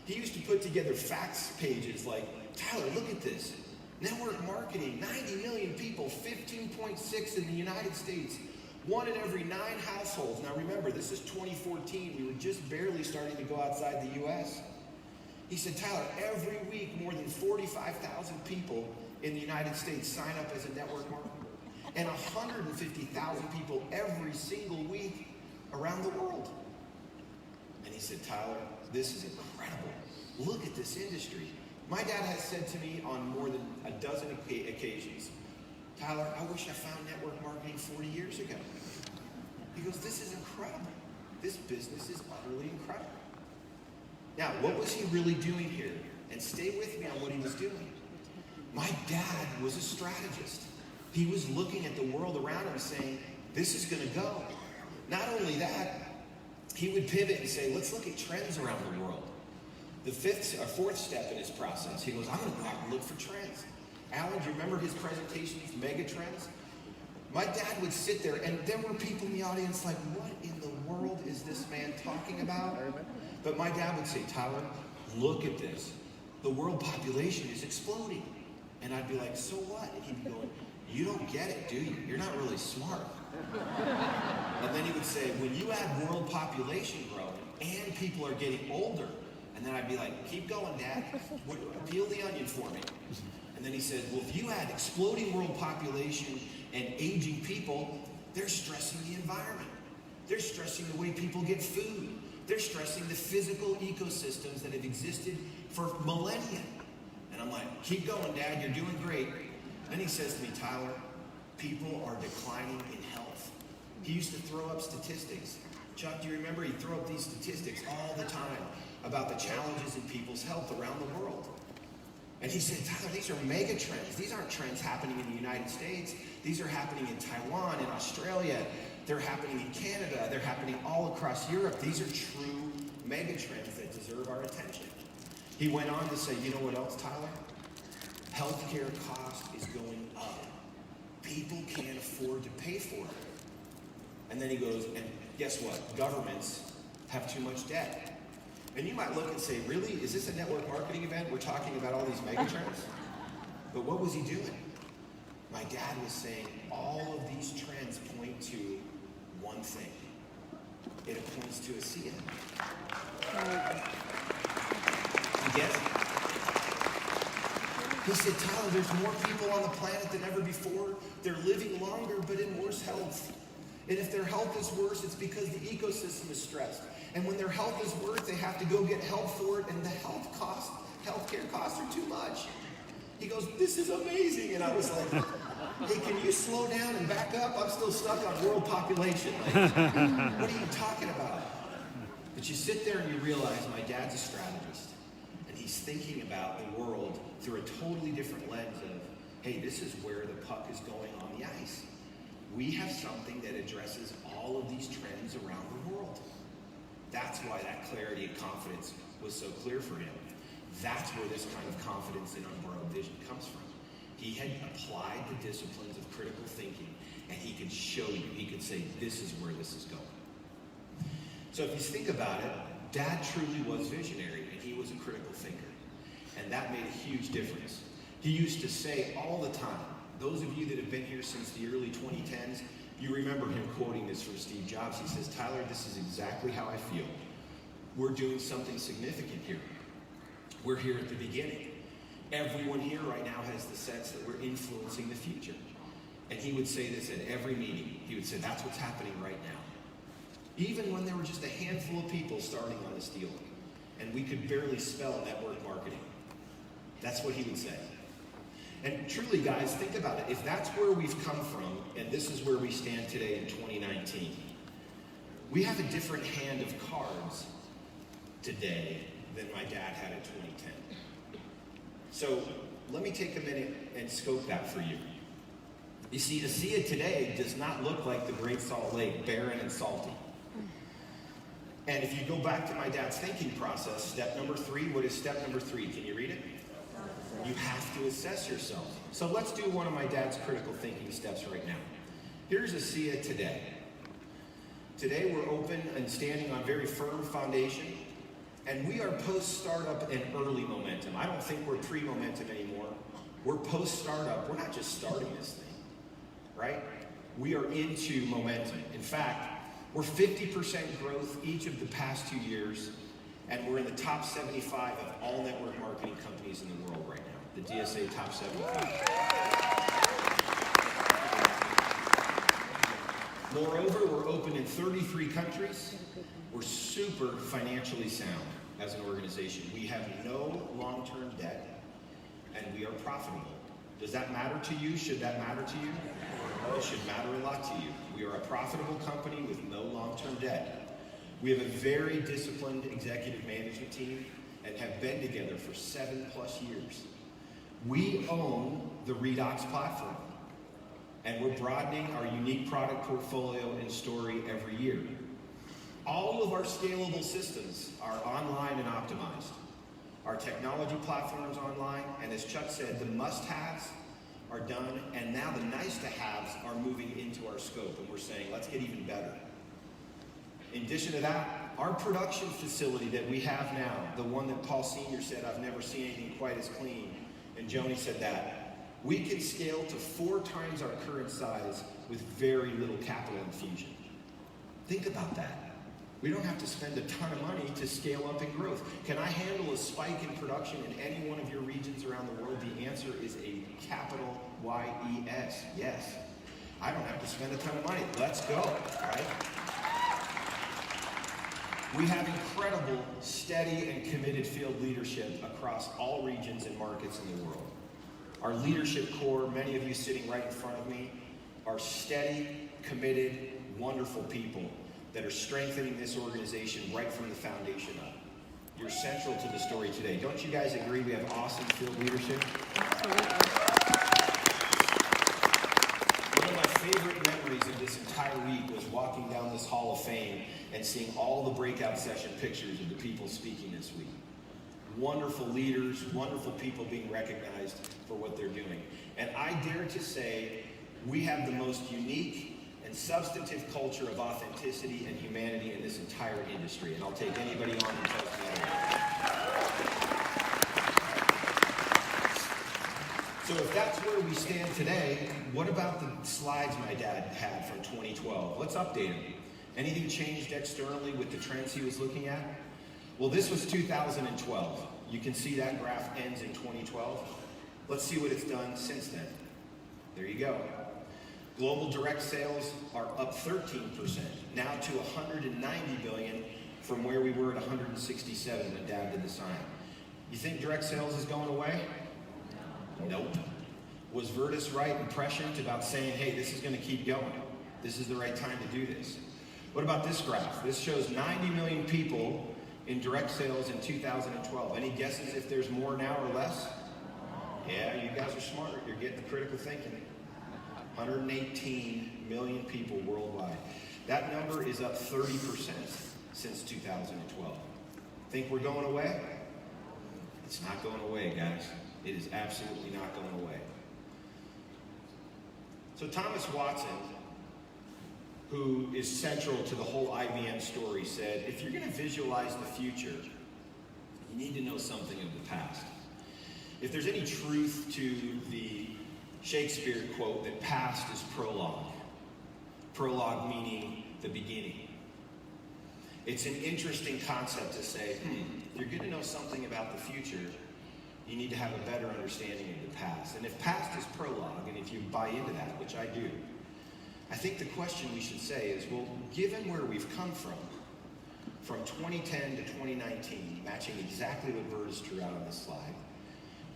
He used to put together facts pages like, Tyler, look at this. Network marketing, 90 million people, 15.6 in the United States, 1 in every 9 households. Now remember, this is 2014. We were just barely starting to go outside the US. He said, Tyler, every week more than 45,000 people in the United States sign up as a network marketer, and 150,000 people every single week around the world. And he said, Tyler, this is incredible. Look at this industry. My dad has said to me on more than a dozen occasions, Tyler, I wish I found network marketing 40 years ago. He goes, this is incredible. This business is utterly incredible. Now, what was he really doing here? And stay with me on what he was doing. My dad was a strategist. He was looking at the world around him saying, this is going to go. Not only that, he would pivot and say, let's look at trends around the world. The fourth step in his process, he goes, I'm going to go out and look for trends. Alan, do you remember his presentation, these mega trends? My dad would sit there, and there were people in the audience like, what in the world is this man talking about? But my dad would say, Tyler, look at this. The world population is exploding. And I'd be like, so what? And he'd be going, you don't get it, do you? You're not really smart. And then he would say, when you add world population growing and people are getting older, and then I'd be like, keep going, Dad. Peel the onion for me. And then he said, well, if you add exploding world population and aging people, they're stressing the environment. They're stressing the way people get food. They're stressing the physical ecosystems that have existed for millennia. And I'm like, keep going, Dad, you're doing great. Then he says to me, Tyler, people are declining in health. He used to throw up statistics. Chuck, do you remember he'd throw up these statistics all the time about the challenges in people's health around the world? And he said, Tyler, these are mega trends. These aren't trends happening in the United States. These are happening in Taiwan, in Australia. They're happening in Canada. They're happening all across Europe. These are true mega trends that deserve our attention. He went on to say, you know what else, Tyler? Healthcare cost is going up. People can't afford to pay for it. And then he goes, and guess what? Governments have too much debt. And you might look and say, really? Is this a network marketing event? We're talking about all these megatrends? But what was he doing? My dad was saying all of these trends point to one thing. It points to ASEA. You get it? He said, Tyler, there's more people on the planet than ever before. They're living longer, but in worse health. And if their health is worse, it's because the ecosystem is stressed. And when their health is worse, they have to go get help for it, and the healthcare costs are too much. He goes, this is amazing. And I was like, hey, can you slow down and back up? I'm still stuck on world population. Like, what are you talking about? But you sit there and you realize my dad's a strategist. And he's thinking about the world through a totally different lens of, hey, this is where the puck is going on the ice. We have something that addresses all of these trends around the world. That's why that clarity and confidence was so clear for him. That's where this kind of confidence in unborrowed vision comes from. He had applied the disciplines of critical thinking, and he could show you, he could say, this is where this is going. So if you think about it, Dad truly was visionary, and he was a critical thinker. And that made a huge difference. He used to say all the time, those of you that have been here since the early 2010s, you remember him quoting this from Steve Jobs. He says, Tyler, this is exactly how I feel. We're doing something significant here. We're here at the beginning. Everyone here right now has the sense that we're influencing the future. And he would say this at every meeting. He would say, that's what's happening right now. Even when there were just a handful of people starting on this deal, and we could barely spell network marketing. That's what he would say. And truly, guys, think about it. If that's where we've come from, and this is where we stand today in 2019, we have a different hand of cards today than my dad had in 2010. So let me take a minute and scope that for you. You see, ASEA today does not look like the Great Salt Lake, barren and salty. And if you go back to my dad's thinking process, step number 3, what is step number 3? Can you read it? You have to assess yourself. So let's do one of my dad's critical thinking steps right now. Here's ASEA today. Today we're open and standing on very firm foundation, and we are post-startup and early momentum. I don't think we're pre-momentum anymore. We're post-startup. We're not just starting this thing, right? We are into momentum. In fact, we're 50% growth each of the past 2 years, and we're in the top 75 of all network marketing companies in the world right now, the DSA top 75. Moreover, we're open in 33 countries. We're super financially sound as an organization. We have no long-term debt, and we are profitable. Does that matter to you? Should that matter to you? It should matter a lot to you. We are a profitable company with no long-term debt. We have a very disciplined executive management team and have been together for 7+ years. We own the Redox platform, and we're broadening our unique product portfolio and story every year. All of our scalable systems are online and optimized. Our technology platform's online, and as Chuck said, the must-haves are done, and now the nice-to-haves are moving into our scope, and we're saying, let's get even better. In addition to that, our production facility that we have now, the one that Paul Sr. said, I've never seen anything quite as clean, and Joni said that, we can scale to 4 times our current size with very little capital infusion. Think about that. We don't have to spend a ton of money to scale up in growth. Can I handle a spike in production in any one of your regions around the world? The answer is a capital Y-E-S, yes. I don't have to spend a ton of money. Let's go, right? We have incredible, steady, and committed field leadership across all regions and markets in the world. Our leadership core, many of you sitting right in front of me, are steady, committed, wonderful people that are strengthening this organization right from the foundation up. You're central to the story today. Don't you guys agree we have awesome field leadership? One of my favorite memories of this entire week was walking down this Hall of Fame and seeing all the breakout session pictures of the people speaking this week. Wonderful leaders, wonderful people being recognized for what they're doing. And I dare to say we have the most unique and substantive culture of authenticity and humanity in this entire industry. And I'll take anybody on who tells me otherwise. So if that's where we stand today, what about the slides my dad had from 2012? Let's update them. Anything changed externally with the trends he was looking at? Well, this was 2012. You can see that graph ends in 2012. Let's see what it's done since then. There you go. Global direct sales are up 13%, now to 190 billion from where we were at 167 when Dad did the sign. You think direct sales is going away? Nope. Was Vertus right and prescient about saying, hey, this is going to keep going? This is the right time to do this. What about this graph? This shows 90 million people in direct sales in 2012. Any guesses if there's more now or less? Yeah, you guys are smart. You're getting the critical thinking. 118 million people worldwide. That number is up 30% since 2012. Think we're going away? It's not going away, guys. It is absolutely not going away. So Thomas Watson, who is central to the whole IBM story, said, if you're going to visualize the future, you need to know something of the past. If there's any truth to the Shakespeare quote that past is prologue. Prologue meaning the beginning. It's an interesting concept to say, if you're going to know something about the future, you need to have a better understanding of the past. And if past is prologue, and if you buy into that, which I do, I think the question we should say is, well, given where we've come from 2010 to 2019, matching exactly what Vertus drew out on this slide,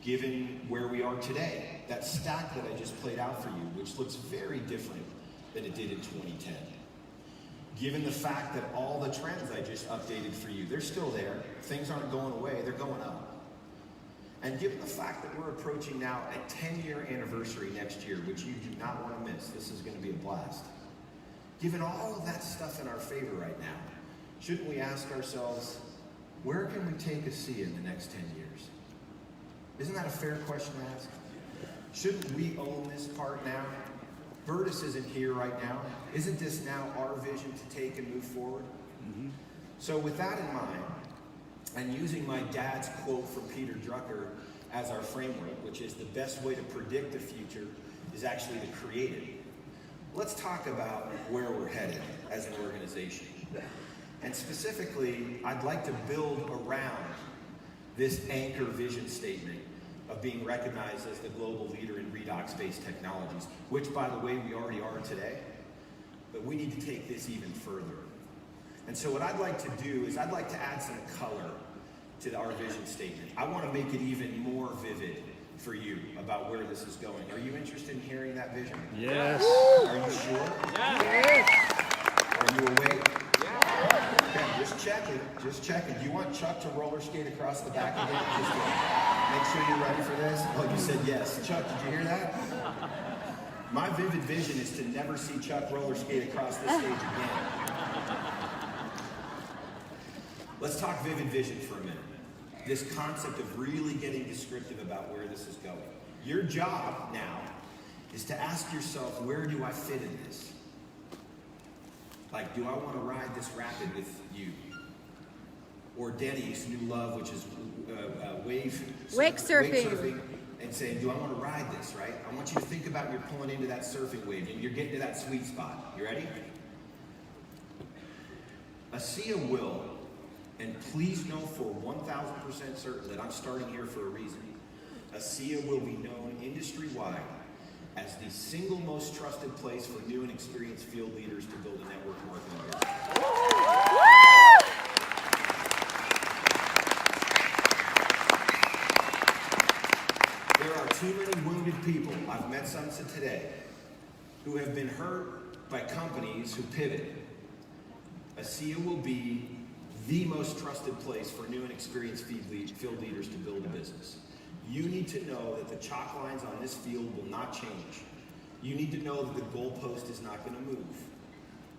given where we are today, that stack that I just played out for you, which looks very different than it did in 2010. Given the fact that all the trends I just updated for you, they're still there. Things aren't going away, they're going up. And given the fact that we're approaching now a 10-year anniversary next year, which you do not want to miss, this is going to be a blast. Given all of that stuff in our favor right now, shouldn't we ask ourselves, where can we take ASEA in the next 10 years? Isn't that a fair question to ask? Shouldn't we own this part now? Vertus isn't here right now. Isn't this now our vision to take and move forward? So with that in mind, and using my dad's quote from Peter Drucker as our framework, which is the best way to predict the future is actually to create it, let's talk about where we're headed as an organization. And specifically, I'd like to build around this anchor vision statement of being recognized as the global leader in redox-based technologies, which, by the way, we already are today, but we need to take this even further. And so what I'd like to do is I'd like to add some color to our vision statement. I want to make it even more vivid for you about where this is going. Are you interested in hearing that vision? Yes. Are you sure? Yes. Are you awake? Yeah. Okay, just checking. Just checking. Do you want Chuck to roller skate across the back again? Just to make sure you're ready for this? Oh, you said yes. Chuck, did you hear that? My vivid vision is to never see Chuck roller skate across this stage again. Let's talk vivid vision for a minute. this concept of really getting descriptive about where this is going. Your job now is to ask yourself, where do I fit in this? Like, do I want to ride this rapid with you? Or Denny's new love, which is wake surfing, and saying, do I want to ride this, right? I want you to think about you're pulling into that surfing wave and you're getting to that sweet spot. You ready? ASEA will, and please know for 1,000% certain that I'm starting here for a reason. ASEA will be known industry-wide as the single most trusted place for new and experienced field leaders to build a network marketing business. There are too many wounded people, I've met some today, who have been hurt by companies who pivot. ASEA will be the most trusted place for new and experienced field leaders to build a business. You need to know that the chalk lines on this field will not change. You need to know that the goalpost is not going to move.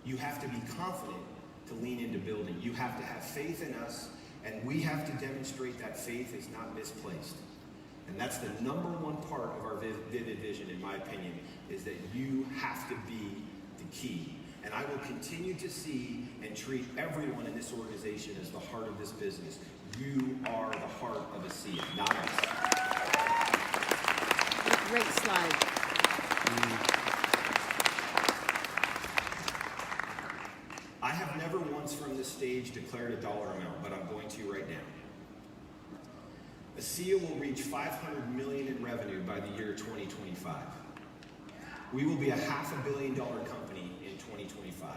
You have to be confident to lean into building. You have to have faith in us, and we have to demonstrate that faith is not misplaced. And that's the number one part of our vivid vision, in my opinion, is that you have to be the key. And I will continue to see and treat everyone in this organization as the heart of this business. You are the heart of ASEA, not us. Great slide. I have never once from this stage declared a dollar amount, but I'm going to right now. ASEA will reach $500 million in revenue by the year 2025. We will be a $500 million company in 2025.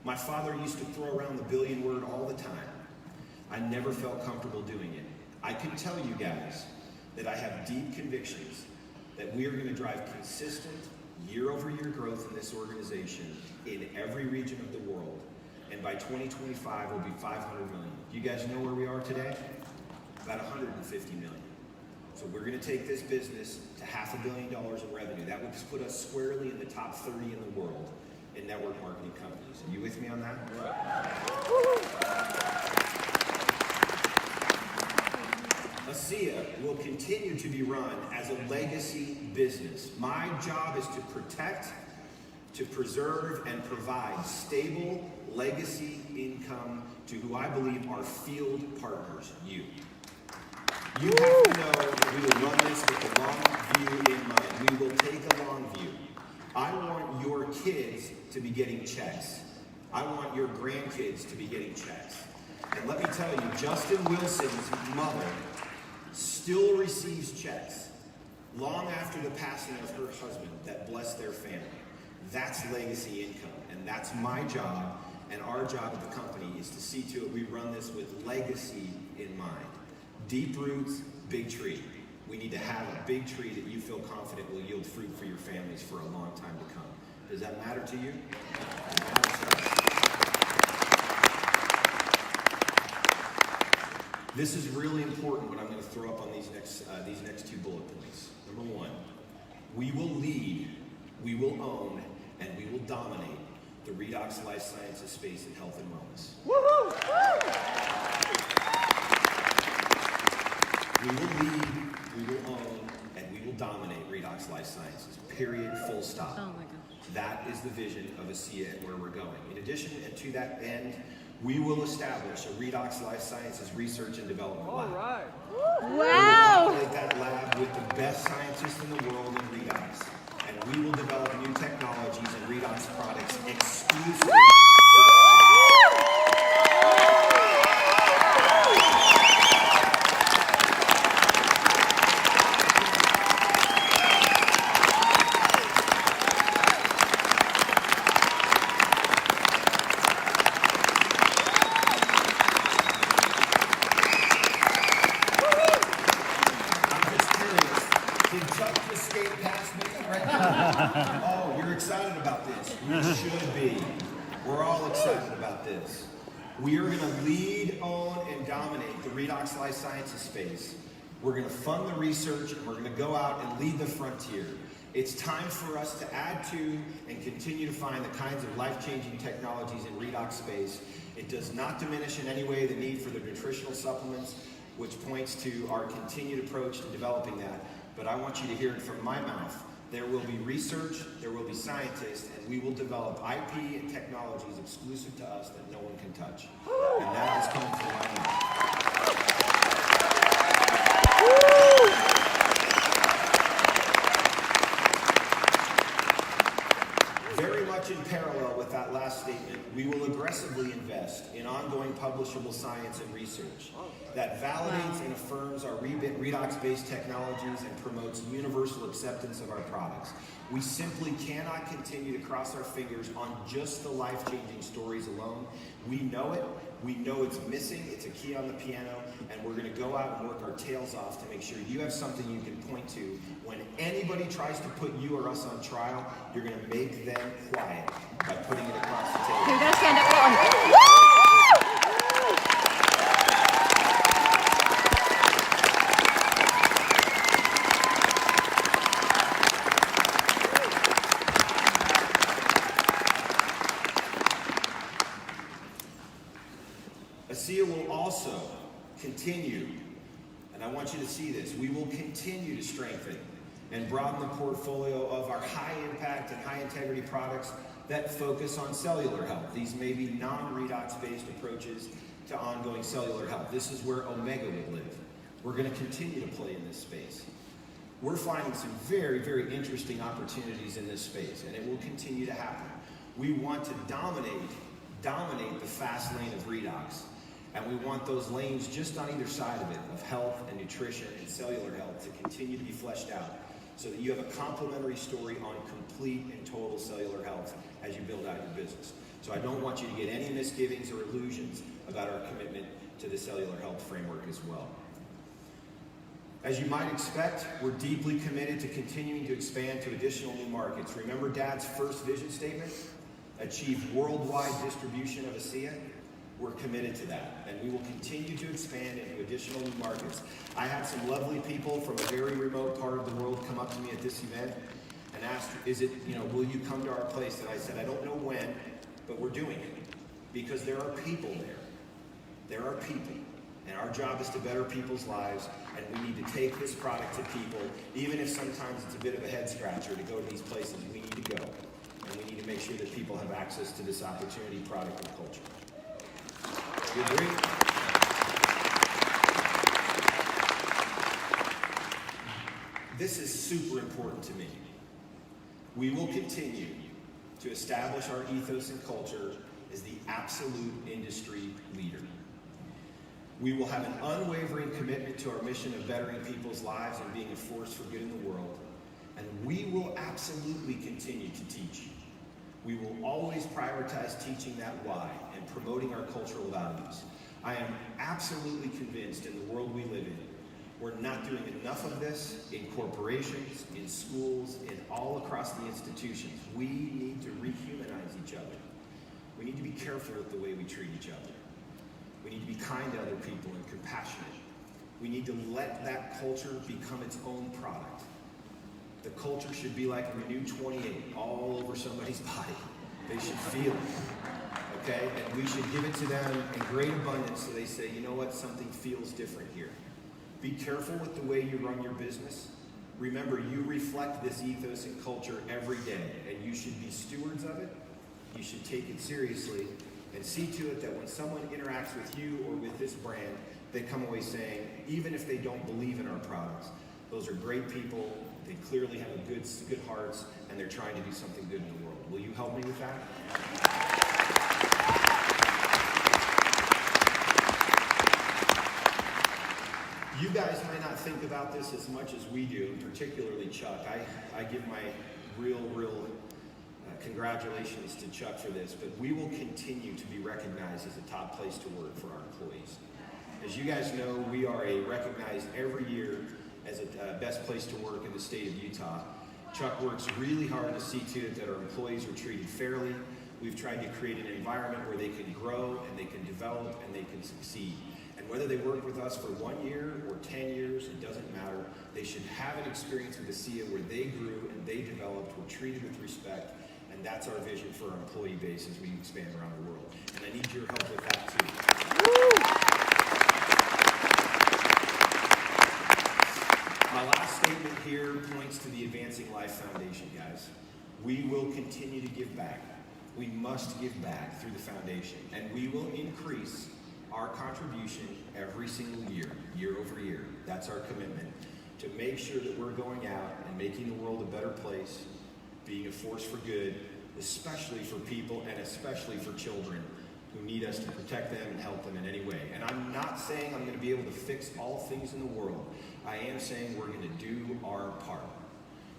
My father used to throw around the billion word all the time. I never felt comfortable doing it. I can tell you guys that I have deep convictions that we are going to drive consistent year-over-year growth in this organization in every region of the world. And by 2025, we'll be 500 million. You guys know where we are today? About 150 million. So we're going to take this business to $500 million in revenue. That would put us squarely in the top 30 in the world in network marketing companies. Are you with me on that? ASEA will continue to be run as a legacy business. My job is to protect, to preserve, and provide stable legacy income to who I believe are field partners, you. You have to know that we will run this with a long view in mind. We will take a long view. I want your kids to be getting checks. I want your grandkids to be getting checks. And let me tell you, Justin Wilson's mother still receives checks long after the passing of her husband that blessed their family. That's legacy income, and that's my job, and our job at the company is to see to it we run this with legacy in mind. Deep roots, big tree. We need to have a big tree that you feel confident will yield fruit for your families for a long time to come. Does that matter to you? It matters to us. This is really important, what I'm going to throw up on these next two bullet points. Number one, we will lead, we will own, and we will dominate the redox life sciences space in health and wellness. Woo-hoo! We will lead, we will own, and we will dominate redox life sciences. Period, full stop. Oh my gosh. That is the vision of ASEA and where we're going. In addition, and to that end, we will establish a redox life sciences research and development lab. All right. Wow. We will populate that lab with the best scientists in the world in redox. And we will develop new technologies and redox products exclusively. Oh, you're excited about this. You should be. We're all excited about this. We are going to lead, own, and dominate the redox life sciences space. We're going to fund the research, and we're going to go out and lead the frontier. It's time for us to add to and continue to find the kinds of life-changing technologies in redox space. It does not diminish in any way the need for the nutritional supplements. which points to our continued approach to developing that. But I want you to hear it from my mouth. There will be research, there will be scientists, and we will develop IP and technologies exclusive to us that no one can touch. And that is coming from my mouth. Very much in parallel with that last statement, we will aggressively invest in ongoing publishable science and research that validates and affirms our redox-based technologies and promotes universal acceptance of our products. We simply cannot continue to cross our fingers on just the life-changing stories alone. We know it. We know it's missing. It's a key on the piano, and we're going to go out and work our tails off to make sure you have something you can point to. When anybody tries to put you or us on trial, you're going to make them quiet by putting it across the table. We're gonna stand up on. ASEA will also continue, and I want you to see this, we will continue to strengthen and broaden the portfolio of our high impact and high integrity products that focus on cellular health. These may be non-redox based approaches to ongoing cellular health. This is where Omega would live. We're going to continue to play in this space. We're finding some very, very interesting opportunities in this space, and it will continue to happen. We want to dominate the fast lane of redox. And we want those lanes just on either side of it, of health and nutrition and cellular health, to continue to be fleshed out so that you have a complementary story on complete and total cellular health as you build out your business. So I don't want you to get any misgivings or illusions about our commitment to the cellular health framework as well. As you might expect, we're deeply committed to continuing to expand to additional new markets. Remember Dad's first vision statement? Achieve worldwide distribution of ASEA. We're committed to that, and we will continue to expand into additional new markets. I had some lovely people from a very remote part of the world come up to me at this event and asked, will you come to our place? And I said, I don't know when, but we're doing it because there are people there. There are people, and our job is to better people's lives, and we need to take this product to people, even if sometimes it's a bit of a head scratcher to go to these places. We need to go, and we need to make sure that people have access to this opportunity, product, and culture. You agree? This is super important to me. We will continue to establish our ethos and culture as the absolute industry leader. We will have an unwavering commitment to our mission of bettering people's lives and being a force for good in the world. And we will absolutely continue to teach. We will always prioritize teaching that why and promoting our cultural values. I am absolutely convinced in the world we live in, we're not doing enough of this in corporations, in schools, and all across the institutions. We need to rehumanize each other. We need to be careful with the way we treat each other. We need to be kind to other people and compassionate. We need to let that culture become its own product. The culture should be like Renew 28 all over somebody's body. They should feel it, okay? And we should give it to them in great abundance so they say, you know what, something feels different here. Be careful with the way you run your business. Remember, you reflect this ethos and culture every day, and you should be stewards of it. You should take it seriously and see to it that when someone interacts with you or with this brand, they come away saying, even if they don't believe in our products, those are great people, they clearly have a good hearts, and they're trying to do something good in the world. Will you help me with that? You guys might not think about this as much as we do, particularly Chuck. I give my real congratulations to Chuck for this, but we will continue to be recognized as a top place to work for our employees. As you guys know, we are recognized every year as a best place to work in the state of Utah. Chuck works really hard to see to it that our employees are treated fairly. We've tried to create an environment where they can grow and they can develop and they can succeed. And whether they work with us for 1 year or 10 years, it doesn't matter. They should have an experience with ASEA where they grew and they developed, were treated with respect, and that's our vision for our employee base as we expand around the world. And I need your help with that too. has. We will continue to give back. We must give back through the foundation, and we will increase our contribution every single year, year over year. That's our commitment, to make sure that we're going out and making the world a better place, being a force for good, especially for people and especially for children who need us to protect them and help them in any way. And I'm not saying I'm going to be able to fix all things in the world. I am saying we're going to do our part.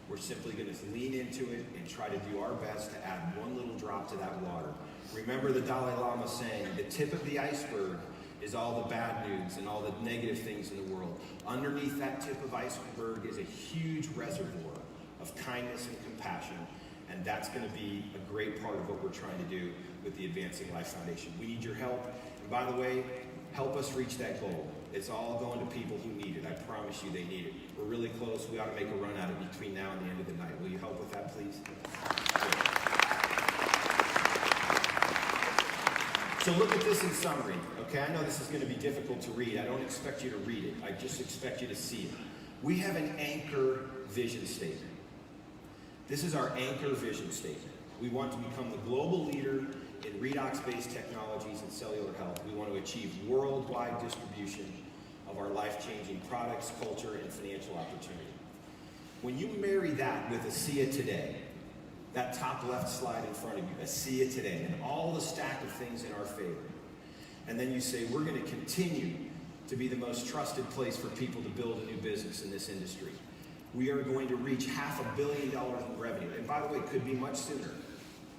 We're simply going to lean into it and try to do our best to add one little drop to that water. Remember the Dalai Lama saying, the tip of the iceberg is all the bad news and all the negative things in the world. Underneath that tip of iceberg is a huge reservoir of kindness and compassion, and that's going to be a great part of what we're trying to do with the Advancing Life Foundation. We need your help, and by the way, help us reach that goal. It's all going to people who need it. I promise you they need it. We're really close. We ought to make a run at it between now and the end of the night. Will you help with that, please? So look at this in summary, okay? I know this is going to be difficult to read. I don't expect you to read it. I just expect you to see it. We have an anchor vision statement. This is our anchor vision statement. We want to become the global leader in redox-based technologies and cellular health. We want to achieve worldwide distribution of our life-changing products, culture, and financial opportunity. When you marry that with ASEA Today, that top left slide in front of you, ASEA Today, and all the stack of things in our favor, and then you say, we're going to continue to be the most trusted place for people to build a new business in this industry. We are going to reach $500 million in revenue. And by the way, it could be much sooner.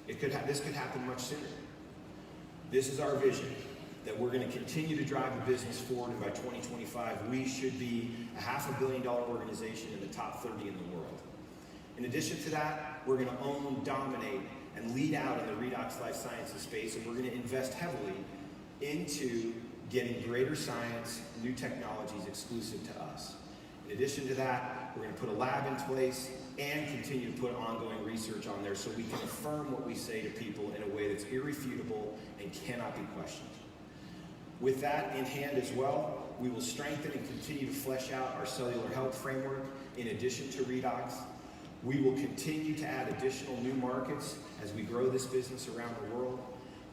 This could happen much sooner. This is our vision, that we're going to continue to drive the business forward, and by 2025, we should be a $500 million organization in the top 30 in the world. In addition to that, we're going to own, dominate, and lead out in the redox life sciences space, and we're going to invest heavily into getting greater science, new technologies exclusive to us. In addition to that, we're going to put a lab in place and continue to put ongoing research on there so we can affirm what we say to people in a way that's irrefutable and cannot be questioned. With that in hand as well, we will strengthen and continue to flesh out our cellular health framework in addition to redox. We will continue to add additional new markets as we grow this business around the world.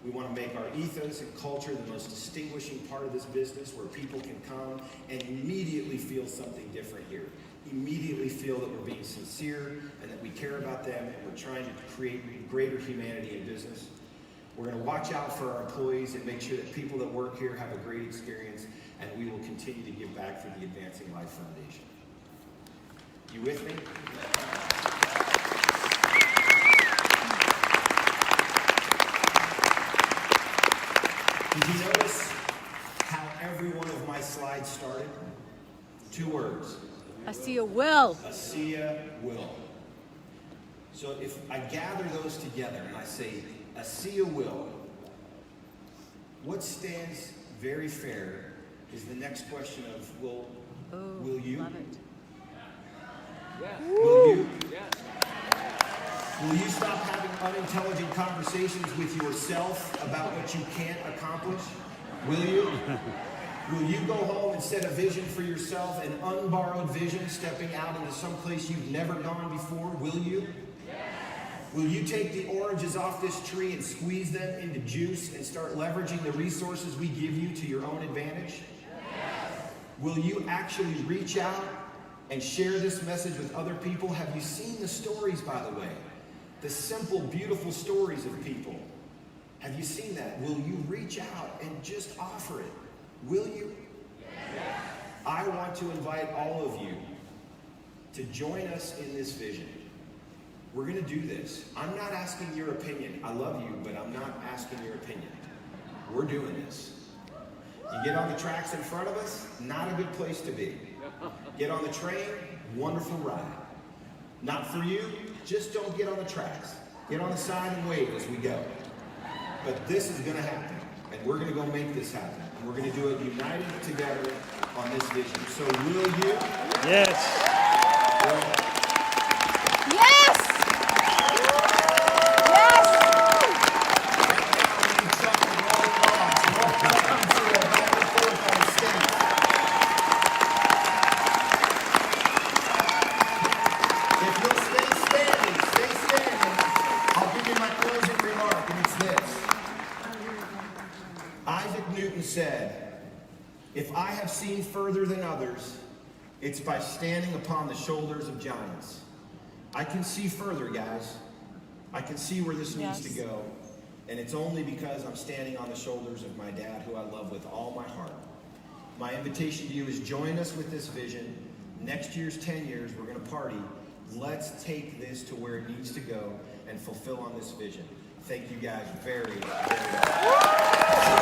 We want to make our ethos and culture the most distinguishing part of this business, where people can come and immediately feel something different here. Immediately feel that we're being sincere and that we care about them, and we're trying to create greater humanity in business. We're going to watch out for our employees and make sure that people that work here have a great experience, and we will continue to give back through the Advancing Life Foundation. You with me? Did you notice how every one of my slides started? 2 words. ASEA will. ASEA will. So if I gather those together and I say, ASEA will, what stands very fair is the next question of, will you? Love it. Yeah. Will you? Yeah. Will you stop having unintelligent conversations with yourself about what you can't accomplish? Will you? Will you go home and set a vision for yourself, an unborrowed vision, stepping out into some place you've never gone before? Will you? Yes. Will you take the oranges off this tree and squeeze them into juice and start leveraging the resources we give you to your own advantage? Yes. Will you actually reach out and share this message with other people? Have you seen the stories, by the way? The simple, beautiful stories of people. Have you seen that? Will you reach out and just offer it? Will you? Yes. I want to invite all of you to join us in this vision. We're going to do this. I'm not asking your opinion. I love you, but I'm not asking your opinion. We're doing this. You get on the tracks in front of us, not a good place to be. Get on the train, wonderful ride. Not for you, just don't get on the tracks. Get on the side and wave as we go. But this is going to happen, and we're going to go make this happen. And we're going to do it united together on this vision. So will you? Yes. Well, Yes! Yes! right now we need Chuck and Roll Ross. Welcome to the back and forth on the stage. If you'll stay standing, stay Isaac Newton said, "If I have seen further than others, it's by standing upon the shoulders of giants." I can see further, guys. I can see where this needs to go. And it's only because I'm standing on the shoulders of my dad, who I love with all my heart. My invitation to you is join us with this vision. Next year's 10 years, we're going to party. Let's take this to where it needs to go and fulfill on this vision. Thank you guys very, very much.